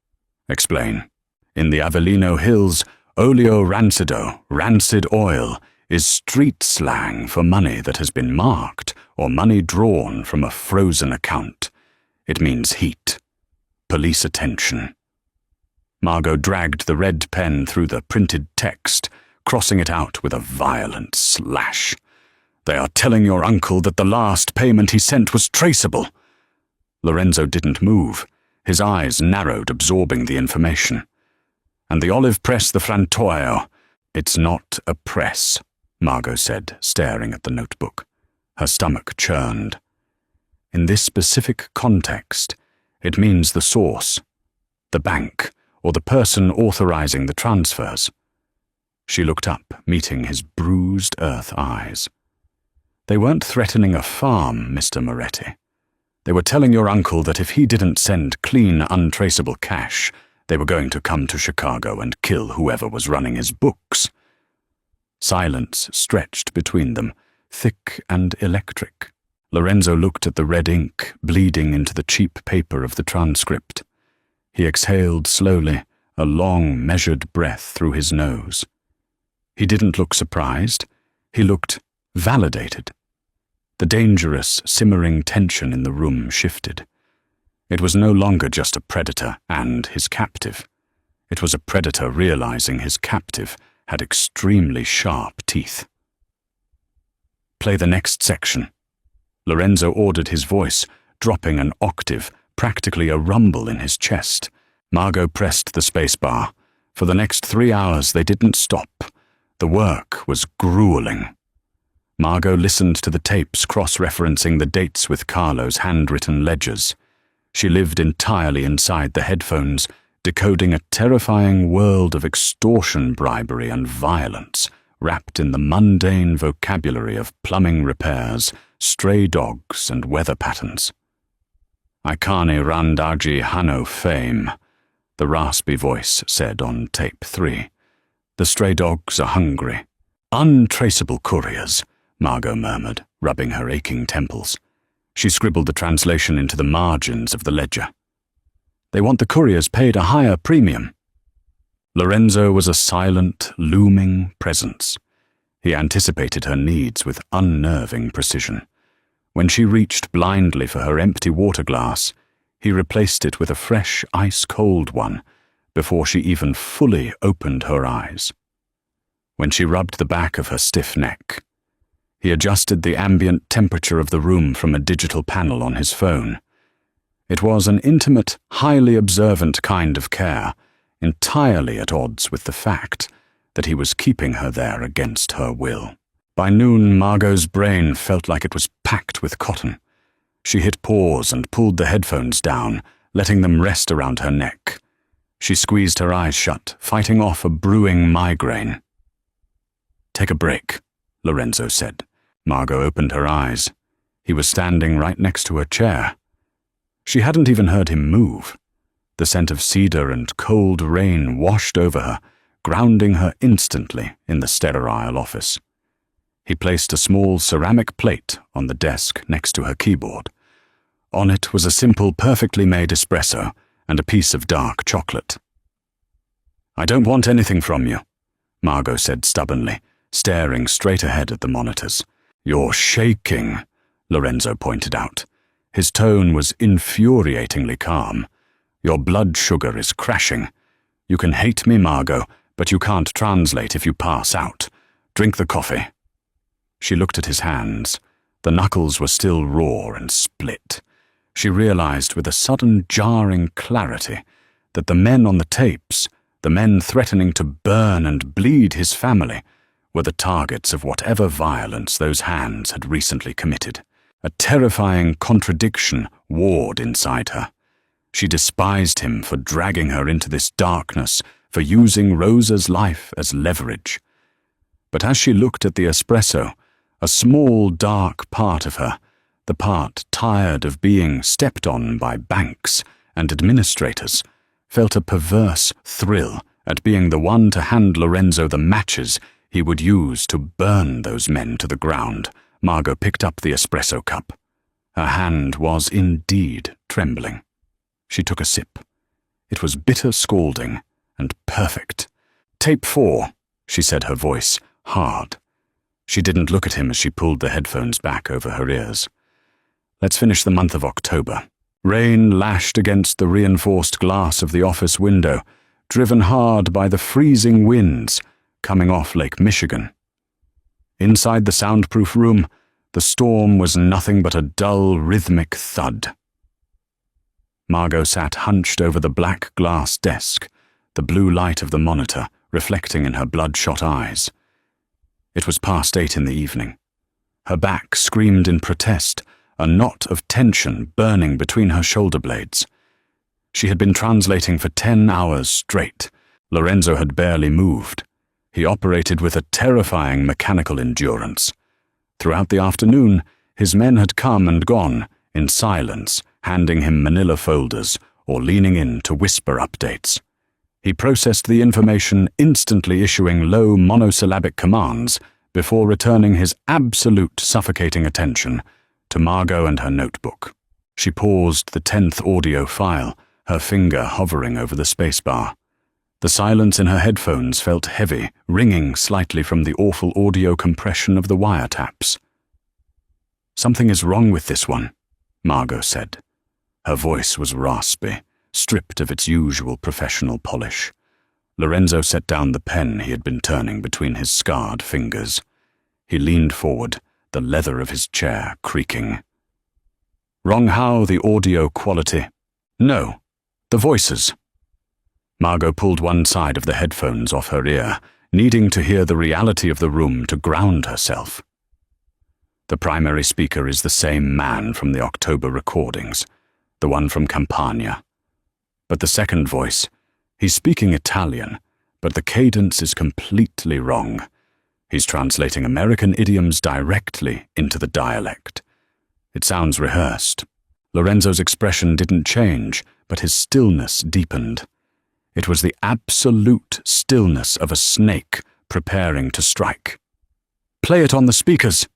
"Explain. In the Avellino Hills, olio rancido, rancid oil, is street slang for money that has been marked or money drawn from a frozen account. It means heat. Police attention." Margot dragged the red pen through the printed text, crossing it out with a violent slash. "They are telling your uncle that the last payment he sent was traceable." Lorenzo didn't move, his eyes narrowed, absorbing the information. "And the olive press, the frantoio. It's not a press," Margot said, staring at the notebook. Her stomach churned. "In this specific context, it means the source, the bank, or the person authorizing the transfers." She looked up, meeting his bruised earth eyes. "They weren't threatening a farm, Mr. Moretti. They were telling your uncle that if he didn't send clean, untraceable cash, they were going to come to Chicago and kill whoever was running his books." Silence stretched between them, thick and electric. Lorenzo looked at the red ink bleeding into the cheap paper of the transcript. He exhaled slowly, a long, measured breath through his nose. He didn't look surprised. He looked validated. The dangerous, simmering tension in the room shifted. It was no longer just a predator and his captive. It was a predator realizing his captive had extremely sharp teeth. "Play the next section." Lorenzo ordered, his voice dropping an octave, practically a rumble in his chest. Margot pressed the spacebar. For the next 3 hours they didn't stop. The work was grueling. Margot listened to the tapes, cross-referencing the dates with Carlo's handwritten ledgers. She lived entirely inside the headphones, decoding a terrifying world of extortion, bribery, and violence, wrapped in the mundane vocabulary of plumbing repairs, stray dogs, and weather patterns. "I can't randagi hano fame," the raspy voice said on tape 3. "The stray dogs are hungry." "Untraceable couriers," Margot murmured, rubbing her aching temples. She scribbled the translation into the margins of the ledger. "They want the couriers paid a higher premium." Lorenzo was a silent, looming presence. He anticipated her needs with unnerving precision. When she reached blindly for her empty water glass, he replaced it with a fresh, ice-cold one before she even fully opened her eyes. When she rubbed the back of her stiff neck, he adjusted the ambient temperature of the room from a digital panel on his phone. It was an intimate, highly observant kind of care, entirely at odds with the fact that he was keeping her there against her will. By noon, Margot's brain felt like it was packed with cotton. She hit pause and pulled the headphones down, letting them rest around her neck. She squeezed her eyes shut, fighting off a brewing migraine. "Take a break," Lorenzo said. Margot opened her eyes. He was standing right next to her chair. She hadn't even heard him move. The scent of cedar and cold rain washed over her, grounding her instantly in the sterile office. He placed a small ceramic plate on the desk next to her keyboard. On it was a simple, perfectly made espresso and a piece of dark chocolate. "I don't want anything from you," Margot said stubbornly, staring straight ahead at the monitors. "You're shaking," Lorenzo pointed out. His tone was infuriatingly calm. "Your blood sugar is crashing. You can hate me, Margot, but you can't translate if you pass out. Drink the coffee." She looked at his hands. The knuckles were still raw and split. She realized with a sudden jarring clarity that the men on the tapes, the men threatening to burn and bleed his family, were the targets of whatever violence those hands had recently committed. A terrifying contradiction warred inside her. She despised him for dragging her into this darkness, for using Rosa's life as leverage. But as she looked at the espresso, a small, dark part of her, the part tired of being stepped on by banks and administrators, felt a perverse thrill at being the one to hand Lorenzo the matches he would use to burn those men to the ground. Margot picked up the espresso cup. Her hand was indeed trembling. She took a sip. It was bitter scalding and perfect. "Tape 4, she said, her voice hard. She didn't look at him as she pulled the headphones back over her ears. "Let's finish the month of October." Rain lashed against the reinforced glass of the office window, driven hard by the freezing winds coming off Lake Michigan. Inside the soundproof room, the storm was nothing but a dull, rhythmic thud. Margot sat hunched over the black glass desk, the blue light of the monitor reflecting in her bloodshot eyes. It was past 8 in the evening. Her back screamed in protest, a knot of tension burning between her shoulder blades. She had been translating for 10 hours straight. Lorenzo had barely moved. He operated with a terrifying mechanical endurance. Throughout the afternoon, his men had come and gone in silence, handing him manila folders or leaning in to whisper updates. He processed the information, instantly issuing low monosyllabic commands before returning his absolute suffocating attention to Margot and her notebook. She paused the 10th audio file, her finger hovering over the spacebar. The silence in her headphones felt heavy, ringing slightly from the awful audio compression of the wiretaps. "Something is wrong with this one," Margot said. Her voice was raspy, stripped of its usual professional polish. Lorenzo set down the pen he had been turning between his scarred fingers. He leaned forward, the leather of his chair creaking. "Wrong how the audio quality?" "No, the voices." Margot pulled one side of the headphones off her ear, needing to hear the reality of the room to ground herself. "The primary speaker is the same man from the October recordings, the one from Campania. But the second voice, he's speaking Italian, but the cadence is completely wrong. He's translating American idioms directly into the dialect. It sounds rehearsed." Lorenzo's expression didn't change, but his stillness deepened. It was the absolute stillness of a snake preparing to strike. "Play it on the speakers."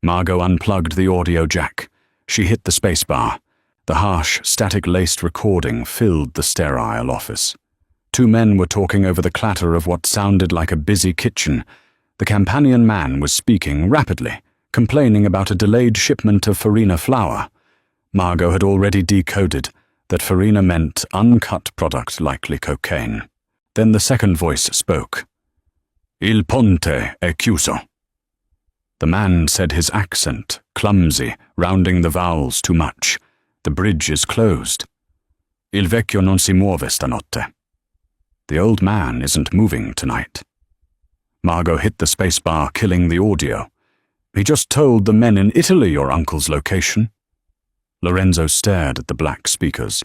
Margot unplugged the audio jack. She hit the spacebar. The harsh, static-laced recording filled the sterile office. 2 men were talking over the clatter of what sounded like a busy kitchen. The Campanian man was speaking rapidly, complaining about a delayed shipment of farina flour. Margot had already decoded that farina meant uncut product, likely cocaine. Then the second voice spoke. "Il ponte è chiuso." The man said, his accent clumsy, rounding the vowels too much. "The bridge is closed." "Il vecchio non si muove stanotte." "The old man isn't moving tonight." Margot hit the spacebar, killing the audio. "He just told the men in Italy your uncle's location." Lorenzo stared at the black speakers.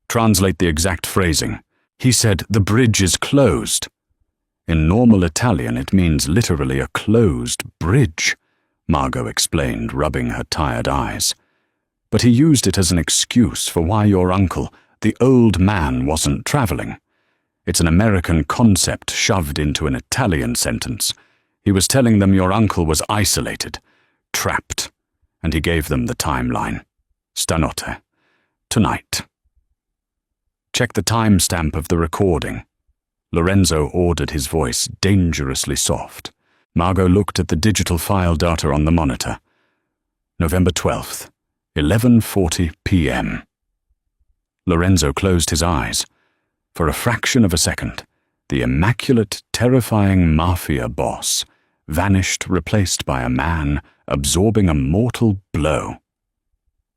"Translate the exact phrasing." "He said the bridge is closed." "In normal Italian it means literally a closed bridge," Margot explained, rubbing her tired eyes. "But he used it as an excuse for why your uncle, the old man, wasn't traveling. It's an American concept shoved into an Italian sentence. He was telling them your uncle was isolated, trapped, and he gave them the timeline. Stanotte. Tonight." "Check the timestamp of the recording." Lorenzo ordered, his voice dangerously soft. Margot looked at the digital file data on the monitor. November 12th, 11:40 p.m. Lorenzo closed his eyes. For a fraction of a second, the immaculate, terrifying Mafia Boss vanished, replaced by a man absorbing a mortal blow.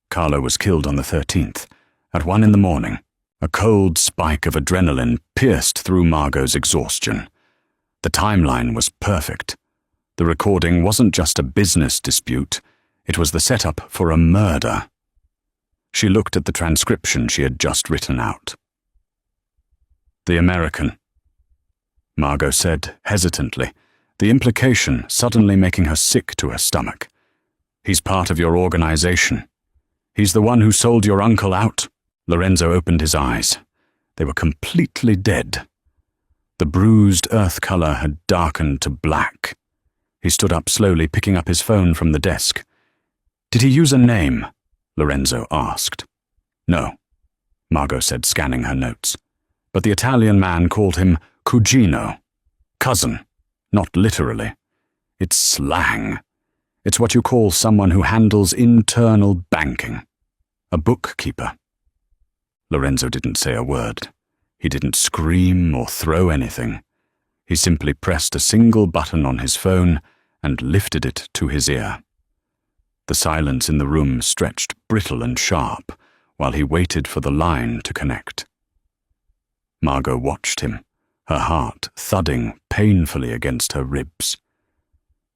Carlo was killed on the 13th, at 1 in the morning. A cold spike of adrenaline pierced through Margot's exhaustion. The timeline was perfect. The recording wasn't just a business dispute, it was the setup for a murder. She looked at the transcription she had just written out. "The American," Margot said hesitantly, the implication suddenly making her sick to her stomach. He's part of your organization. He's the one who sold your uncle out. Lorenzo opened his eyes. They were completely dead. The bruised earth color had darkened to black. He stood up slowly, picking up his phone from the desk. Did he use a name? Lorenzo asked. No, Margot said, scanning her notes. But the Italian man called him cugino. Cousin, not literally. It's slang. It's what you call someone who handles internal banking. A bookkeeper. Lorenzo didn't say a word. He didn't scream or throw anything. He simply pressed a single button on his phone and lifted it to his ear. The silence in the room stretched brittle and sharp while he waited for the line to connect. Margot watched him, her heart thudding painfully against her ribs.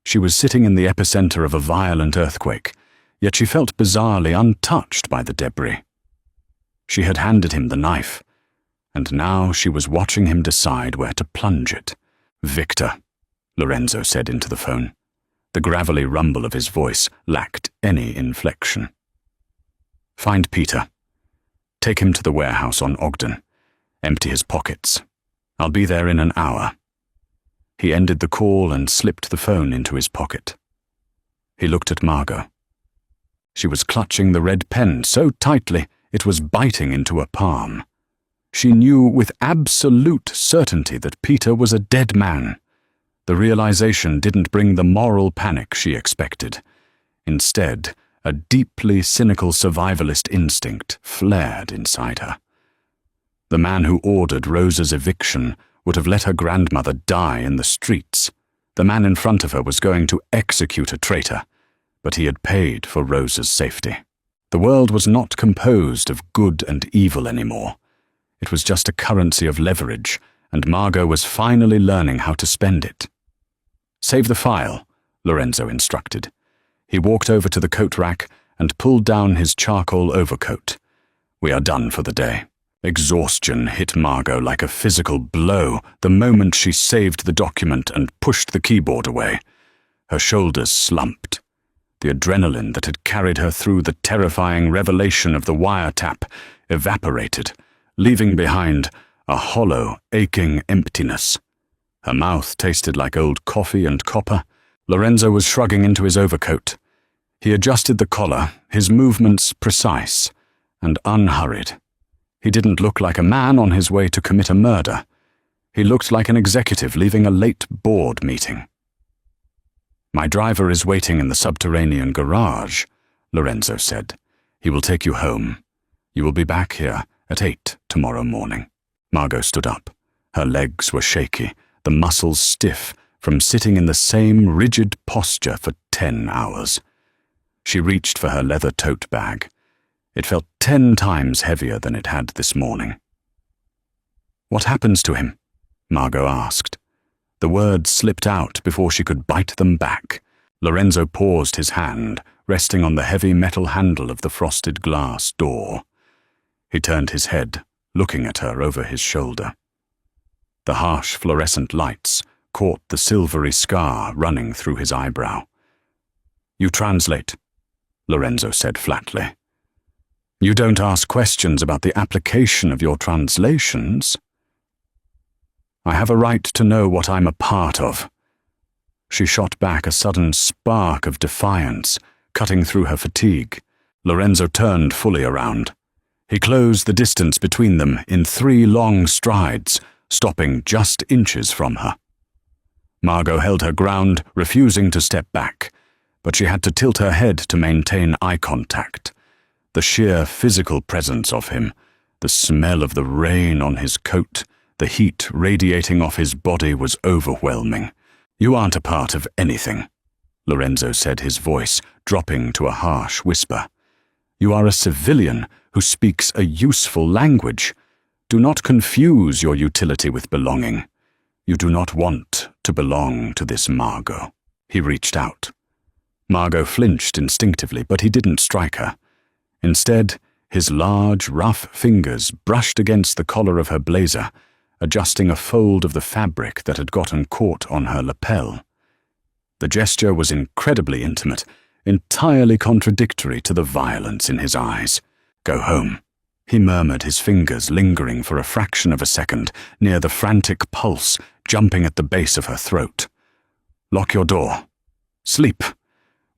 She was sitting in the epicenter of a violent earthquake, yet she felt bizarrely untouched by the debris. She had handed him the knife, and now she was watching him decide where to plunge it. Victor, Lorenzo said into the phone. The gravelly rumble of his voice lacked any inflection. Find Peter. Take him to the warehouse on Ogden. Empty his pockets. I'll be there in an hour. He ended the call and slipped the phone into his pocket. He looked at Margot. She was clutching the red pen so tightly it was biting into her palm. She knew with absolute certainty that Peter was a dead man. The realization didn't bring the moral panic she expected. Instead, a deeply cynical survivalist instinct flared inside her. The man who ordered Rosa's eviction would have let her grandmother die in the streets. The man in front of her was going to execute a traitor, but he had paid for Rosa's safety. The world was not composed of good and evil anymore. It was just a currency of leverage, and Margot was finally learning how to spend it. Save the file, Lorenzo instructed. He walked over to the coat rack and pulled down his charcoal overcoat. We are done for the day. Exhaustion hit Margot like a physical blow the moment she saved the document and pushed the keyboard away. Her shoulders slumped. The adrenaline that had carried her through the terrifying revelation of the wiretap evaporated, leaving behind a hollow, aching emptiness. Her mouth tasted like old coffee and copper. Lorenzo was shrugging into his overcoat. He adjusted the collar, his movements precise and unhurried. He didn't look like a man on his way to commit a murder. He looked like an executive leaving a late board meeting. My driver is waiting in the subterranean garage, Lorenzo said. He will take you home. You will be back here at 8 tomorrow morning. Margot stood up. Her legs were shaky, the muscles stiff from sitting in the same rigid posture for 10 hours. She reached for her leather tote bag. It felt 10 times heavier than it had this morning. What happens to him? Margot asked. The words slipped out before she could bite them back. Lorenzo paused his hand, resting on the heavy metal handle of the frosted glass door. He turned his head, looking at her over his shoulder. The harsh fluorescent lights caught the silvery scar running through his eyebrow. You translate, Lorenzo said flatly. You don't ask questions about the application of your translations. I have a right to know what I'm a part of. She shot back a sudden spark of defiance, cutting through her fatigue. Lorenzo turned fully around. He closed the distance between them in 3 long strides, stopping just inches from her. Margot held her ground, refusing to step back, but she had to tilt her head to maintain eye contact. The sheer physical presence of him, the smell of the rain on his coat, the heat radiating off his body was overwhelming. You aren't a part of anything, Lorenzo said, his voice dropping to a harsh whisper. You are a civilian who speaks a useful language. Do not confuse your utility with belonging. You do not want to belong to this Margot. He reached out. Margot flinched instinctively, but he didn't strike her. Instead, his large, rough fingers brushed against the collar of her blazer adjusting a fold of the fabric that had gotten caught on her lapel. The gesture was incredibly intimate, entirely contradictory to the violence in his eyes. "Go home," he murmured, his fingers lingering for a fraction of a second near the frantic pulse jumping at the base of her throat. "Lock your door. Sleep.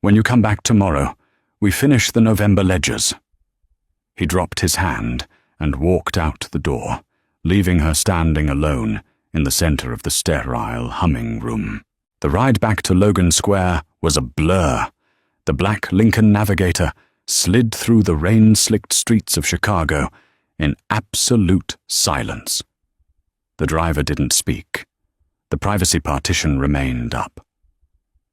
When you come back tomorrow, we finish the November ledgers." He dropped his hand and walked out the door, leaving her standing alone in the center of the sterile humming room. The ride back to Logan Square was a blur. The black Lincoln Navigator slid through the rain-slicked streets of Chicago in absolute silence. The driver didn't speak. The privacy partition remained up.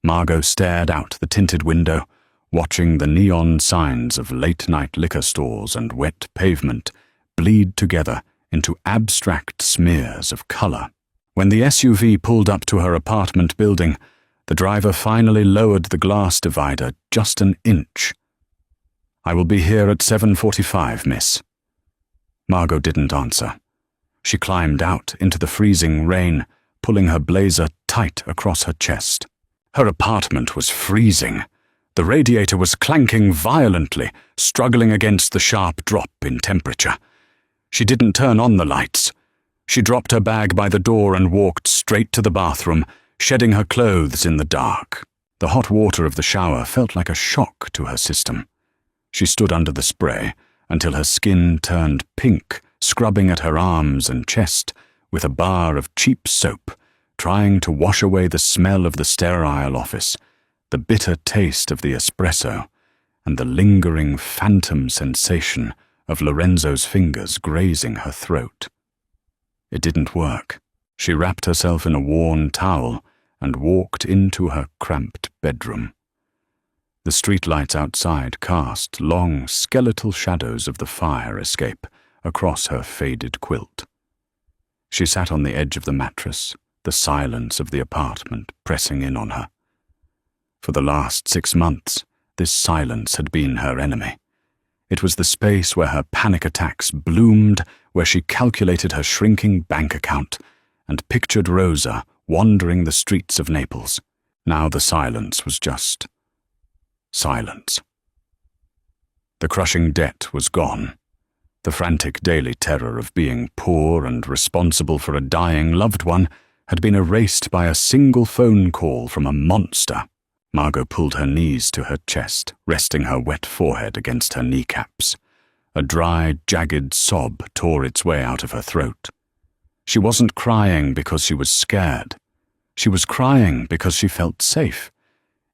Margot stared out the tinted window, watching the neon signs of late-night liquor stores and wet pavement bleed together into abstract smears of color. When the SUV pulled up to her apartment building, the driver finally lowered the glass divider just an inch. "I will be here at 7:45, miss." Margot didn't answer. She climbed out into the freezing rain, pulling her blazer tight across her chest. Her apartment was freezing. The radiator was clanking violently, struggling against the sharp drop in temperature. She didn't turn on the lights. She dropped her bag by the door and walked straight to the bathroom, shedding her clothes in the dark. The hot water of the shower felt like a shock to her system. She stood under the spray until her skin turned pink, scrubbing at her arms and chest with a bar of cheap soap, trying to wash away the smell of the sterile office, the bitter taste of the espresso, and the lingering phantom sensation of Lorenzo's fingers grazing her throat. It didn't work. She wrapped herself in a worn towel and walked into her cramped bedroom. The streetlights outside cast long, skeletal shadows of the fire escape across her faded quilt. She sat on the edge of the mattress, the silence of the apartment pressing in on her. For the last 6 months, this silence had been her enemy. It was the space where her panic attacks bloomed, where she calculated her shrinking bank account and pictured Rosa wandering the streets of Naples. Now the silence was just silence. The crushing debt was gone. The frantic daily terror of being poor and responsible for a dying loved one had been erased by a single phone call from a monster. Margot pulled her knees to her chest, resting her wet forehead against her kneecaps. A dry, jagged sob tore its way out of her throat. She wasn't crying because she was scared. She was crying because she felt safe.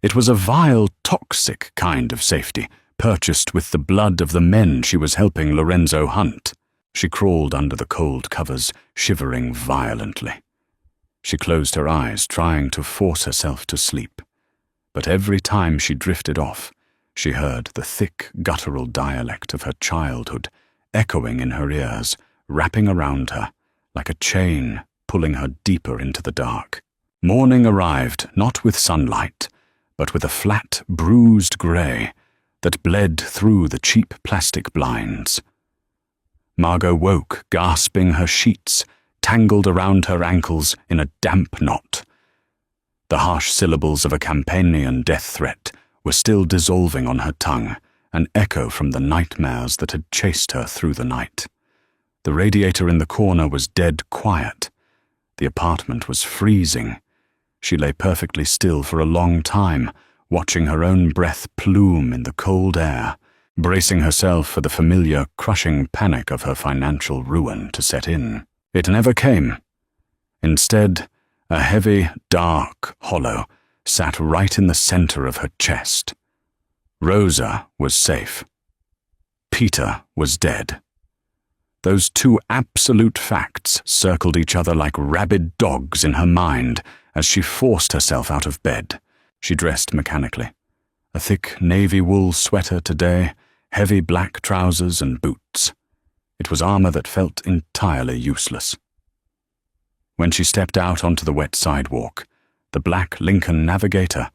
It was a vile, toxic kind of safety, purchased with the blood of the men she was helping Lorenzo hunt. She crawled under the cold covers, shivering violently. She closed her eyes, trying to force herself to sleep. But every time she drifted off, she heard the thick, guttural dialect of her childhood echoing in her ears, wrapping around her like a chain, pulling her deeper into the dark. Morning arrived, not with sunlight, but with a flat, bruised grey that bled through the cheap plastic blinds. Margot woke, gasping, her sheets tangled around her ankles in a damp knot. The harsh syllables of a Campanian death threat were still dissolving on her tongue, an echo from the nightmares that had chased her through the night. The radiator in the corner was dead quiet. The apartment was freezing. She lay perfectly still for a long time, watching her own breath plume in the cold air, bracing herself for the familiar, crushing panic of her financial ruin to set in. It never came. Instead, a heavy, dark hollow sat right in the center of her chest. Rosa was safe. Peter was dead. Those two absolute facts circled each other like rabid dogs in her mind as she forced herself out of bed. She dressed mechanically. A thick navy wool sweater today, heavy black trousers and boots. It was armor that felt entirely useless. When she stepped out onto the wet sidewalk, the black Lincoln Navigator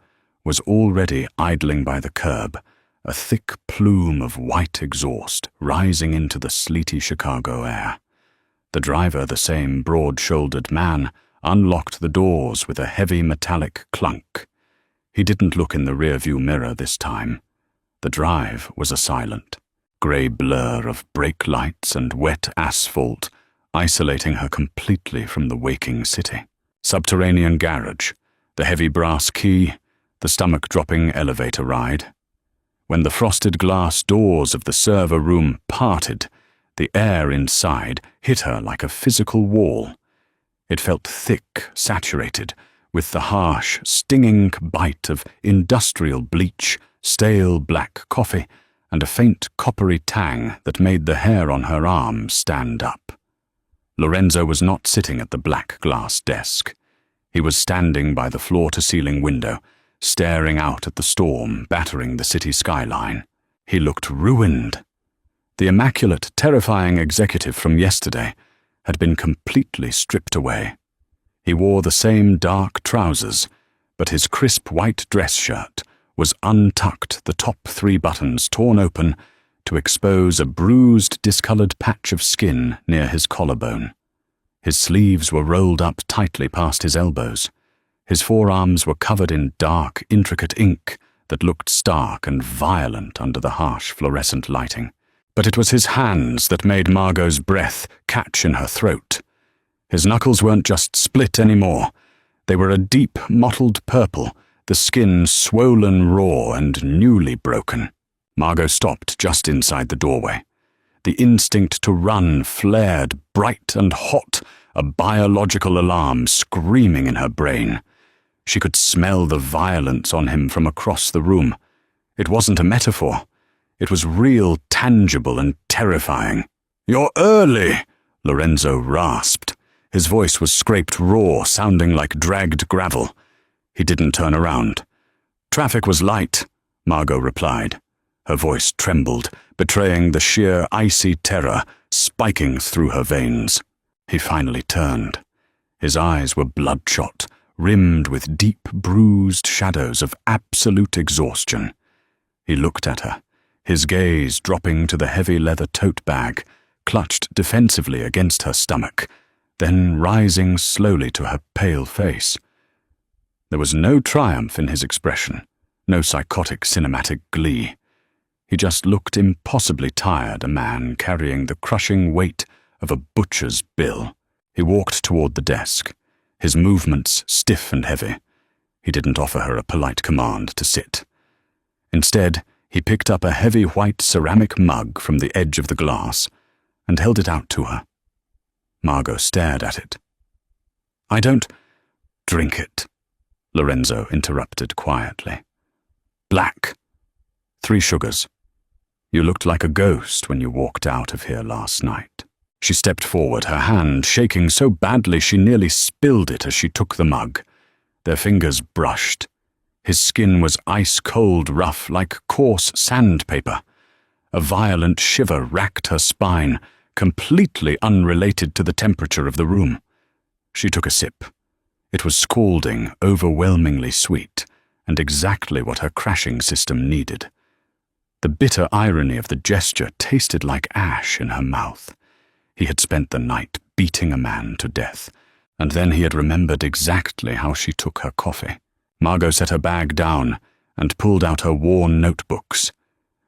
was already idling by the curb, a thick plume of white exhaust rising into the sleety Chicago air. The driver, the same broad-shouldered man, unlocked the doors with a heavy metallic clunk. He didn't look in the rearview mirror this time. The drive was a silent, grey blur of brake lights and wet asphalt, isolating her completely from the waking city. Subterranean garage, the heavy brass key, the stomach-dropping elevator ride. When the frosted glass doors of the server room parted, the air inside hit her like a physical wall. It felt thick, saturated, with the harsh, stinging bite of industrial bleach, stale black coffee, and a faint coppery tang that made the hair on her arm stand up. Lorenzo was not sitting at the black glass desk. He was standing by the floor-to-ceiling window, staring out at the storm battering the city skyline. He looked ruined. The immaculate, terrifying executive from yesterday had been completely stripped away. He wore the same dark trousers, but his crisp white dress shirt was untucked, the top 3 buttons torn open to expose a bruised, discolored patch of skin near his collarbone. His sleeves were rolled up tightly past his elbows. His forearms were covered in dark, intricate ink that looked stark and violent under the harsh fluorescent lighting. But it was his hands that made Margot's breath catch in her throat. His knuckles weren't just split anymore. They were a deep, mottled purple, the skin swollen raw and newly broken. Margot stopped just inside the doorway. The instinct to run flared bright and hot, a biological alarm screaming in her brain. She could smell the violence on him from across the room. It wasn't a metaphor. It was real, tangible, and terrifying. "You're early," Lorenzo rasped. His voice was scraped raw, sounding like dragged gravel. He didn't turn around. "Traffic was light," Margot replied. Her voice trembled, betraying the sheer icy terror spiking through her veins. He finally turned. His eyes were bloodshot, rimmed with deep, bruised shadows of absolute exhaustion. He looked at her, his gaze dropping to the heavy leather tote bag, clutched defensively against her stomach, then rising slowly to her pale face. There was no triumph in his expression, no psychotic cinematic glee. He just looked impossibly tired, a man carrying the crushing weight of a butcher's bill. He walked toward the desk, his movements stiff and heavy. He didn't offer her a polite command to sit. Instead, he picked up a heavy white ceramic mug from the edge of the glass and held it out to her. Margot stared at it. "I don't drink it," Lorenzo interrupted quietly. "Black. 3 sugars. You looked like a ghost when you walked out of here last night." She stepped forward, her hand shaking so badly she nearly spilled it as she took the mug. Their fingers brushed. His skin was ice-cold rough, like coarse sandpaper. A violent shiver racked her spine, completely unrelated to the temperature of the room. She took a sip. It was scalding, overwhelmingly sweet, and exactly what her crashing system needed. The bitter irony of the gesture tasted like ash in her mouth. He had spent the night beating a man to death, and then he had remembered exactly how she took her coffee. Margot set her bag down and pulled out her worn notebooks.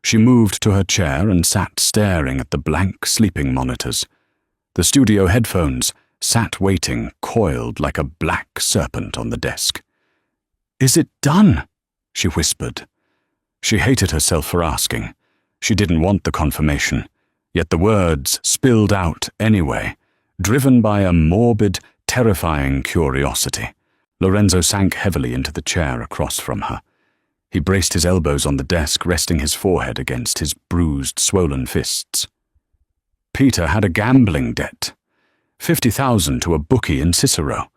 She moved to her chair and sat staring at the blank sleeping monitors. The studio headphones sat waiting, coiled like a black serpent on the desk. "Is it done?" she whispered. She hated herself for asking. She didn't want the confirmation, yet the words spilled out anyway, driven by a morbid, terrifying curiosity. Lorenzo sank heavily into the chair across from her. He braced his elbows on the desk, resting his forehead against his bruised, swollen fists. Peter had a gambling debt. 50,000 to a bookie in Cicero.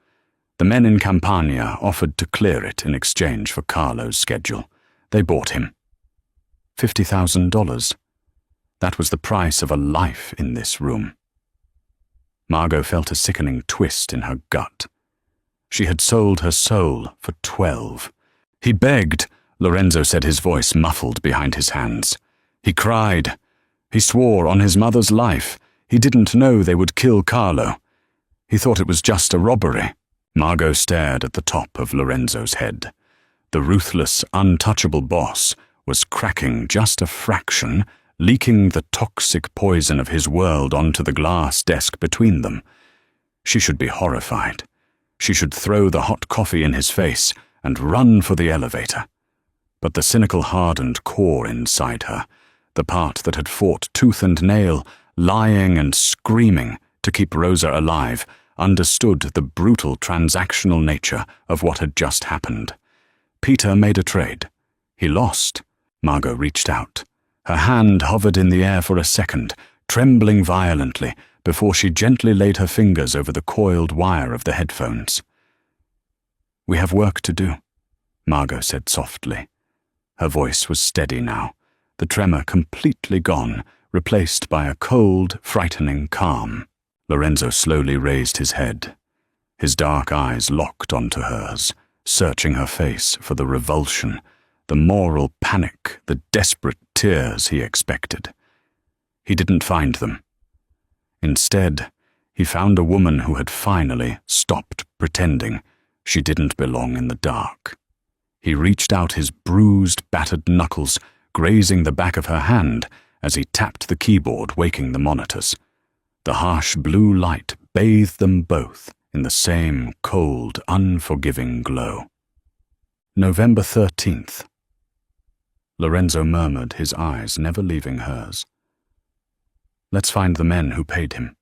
The men in Campania offered to clear it in exchange for Carlo's schedule. They bought him. $50,000. That was the price of a life in this room. Margot felt a sickening twist in her gut. She had sold her soul for 12. He begged, Lorenzo said, his voice muffled behind his hands. He cried. He swore on his mother's life. He didn't know they would kill Carlo. He thought it was just a robbery. Margot stared at the top of Lorenzo's head. The ruthless, untouchable boss was cracking just a fraction, leaking the toxic poison of his world onto the glass desk between them. She should be horrified. She should throw the hot coffee in his face and run for the elevator. But the cynical, hardened core inside her, the part that had fought tooth and nail, lying and screaming to keep Rosa alive, understood the brutal transactional nature of what had just happened. Peter made a trade. He lost. Margot reached out. Her hand hovered in the air for a second, trembling violently, before she gently laid her fingers over the coiled wire of the headphones. "We have work to do," Margot said softly. Her voice was steady now, the tremor completely gone, replaced by a cold, frightening calm. Lorenzo slowly raised his head. His dark eyes locked onto hers, searching her face for the revulsion, the moral panic, the desperate tears he expected. He didn't find them. Instead, he found a woman who had finally stopped pretending she didn't belong in the dark. He reached out his bruised, battered knuckles, grazing the back of her hand as he tapped the keyboard, waking the monitors. The harsh blue light bathed them both in the same cold, unforgiving glow. November 13th. Lorenzo murmured, his eyes never leaving hers. "Let's find the men who paid him."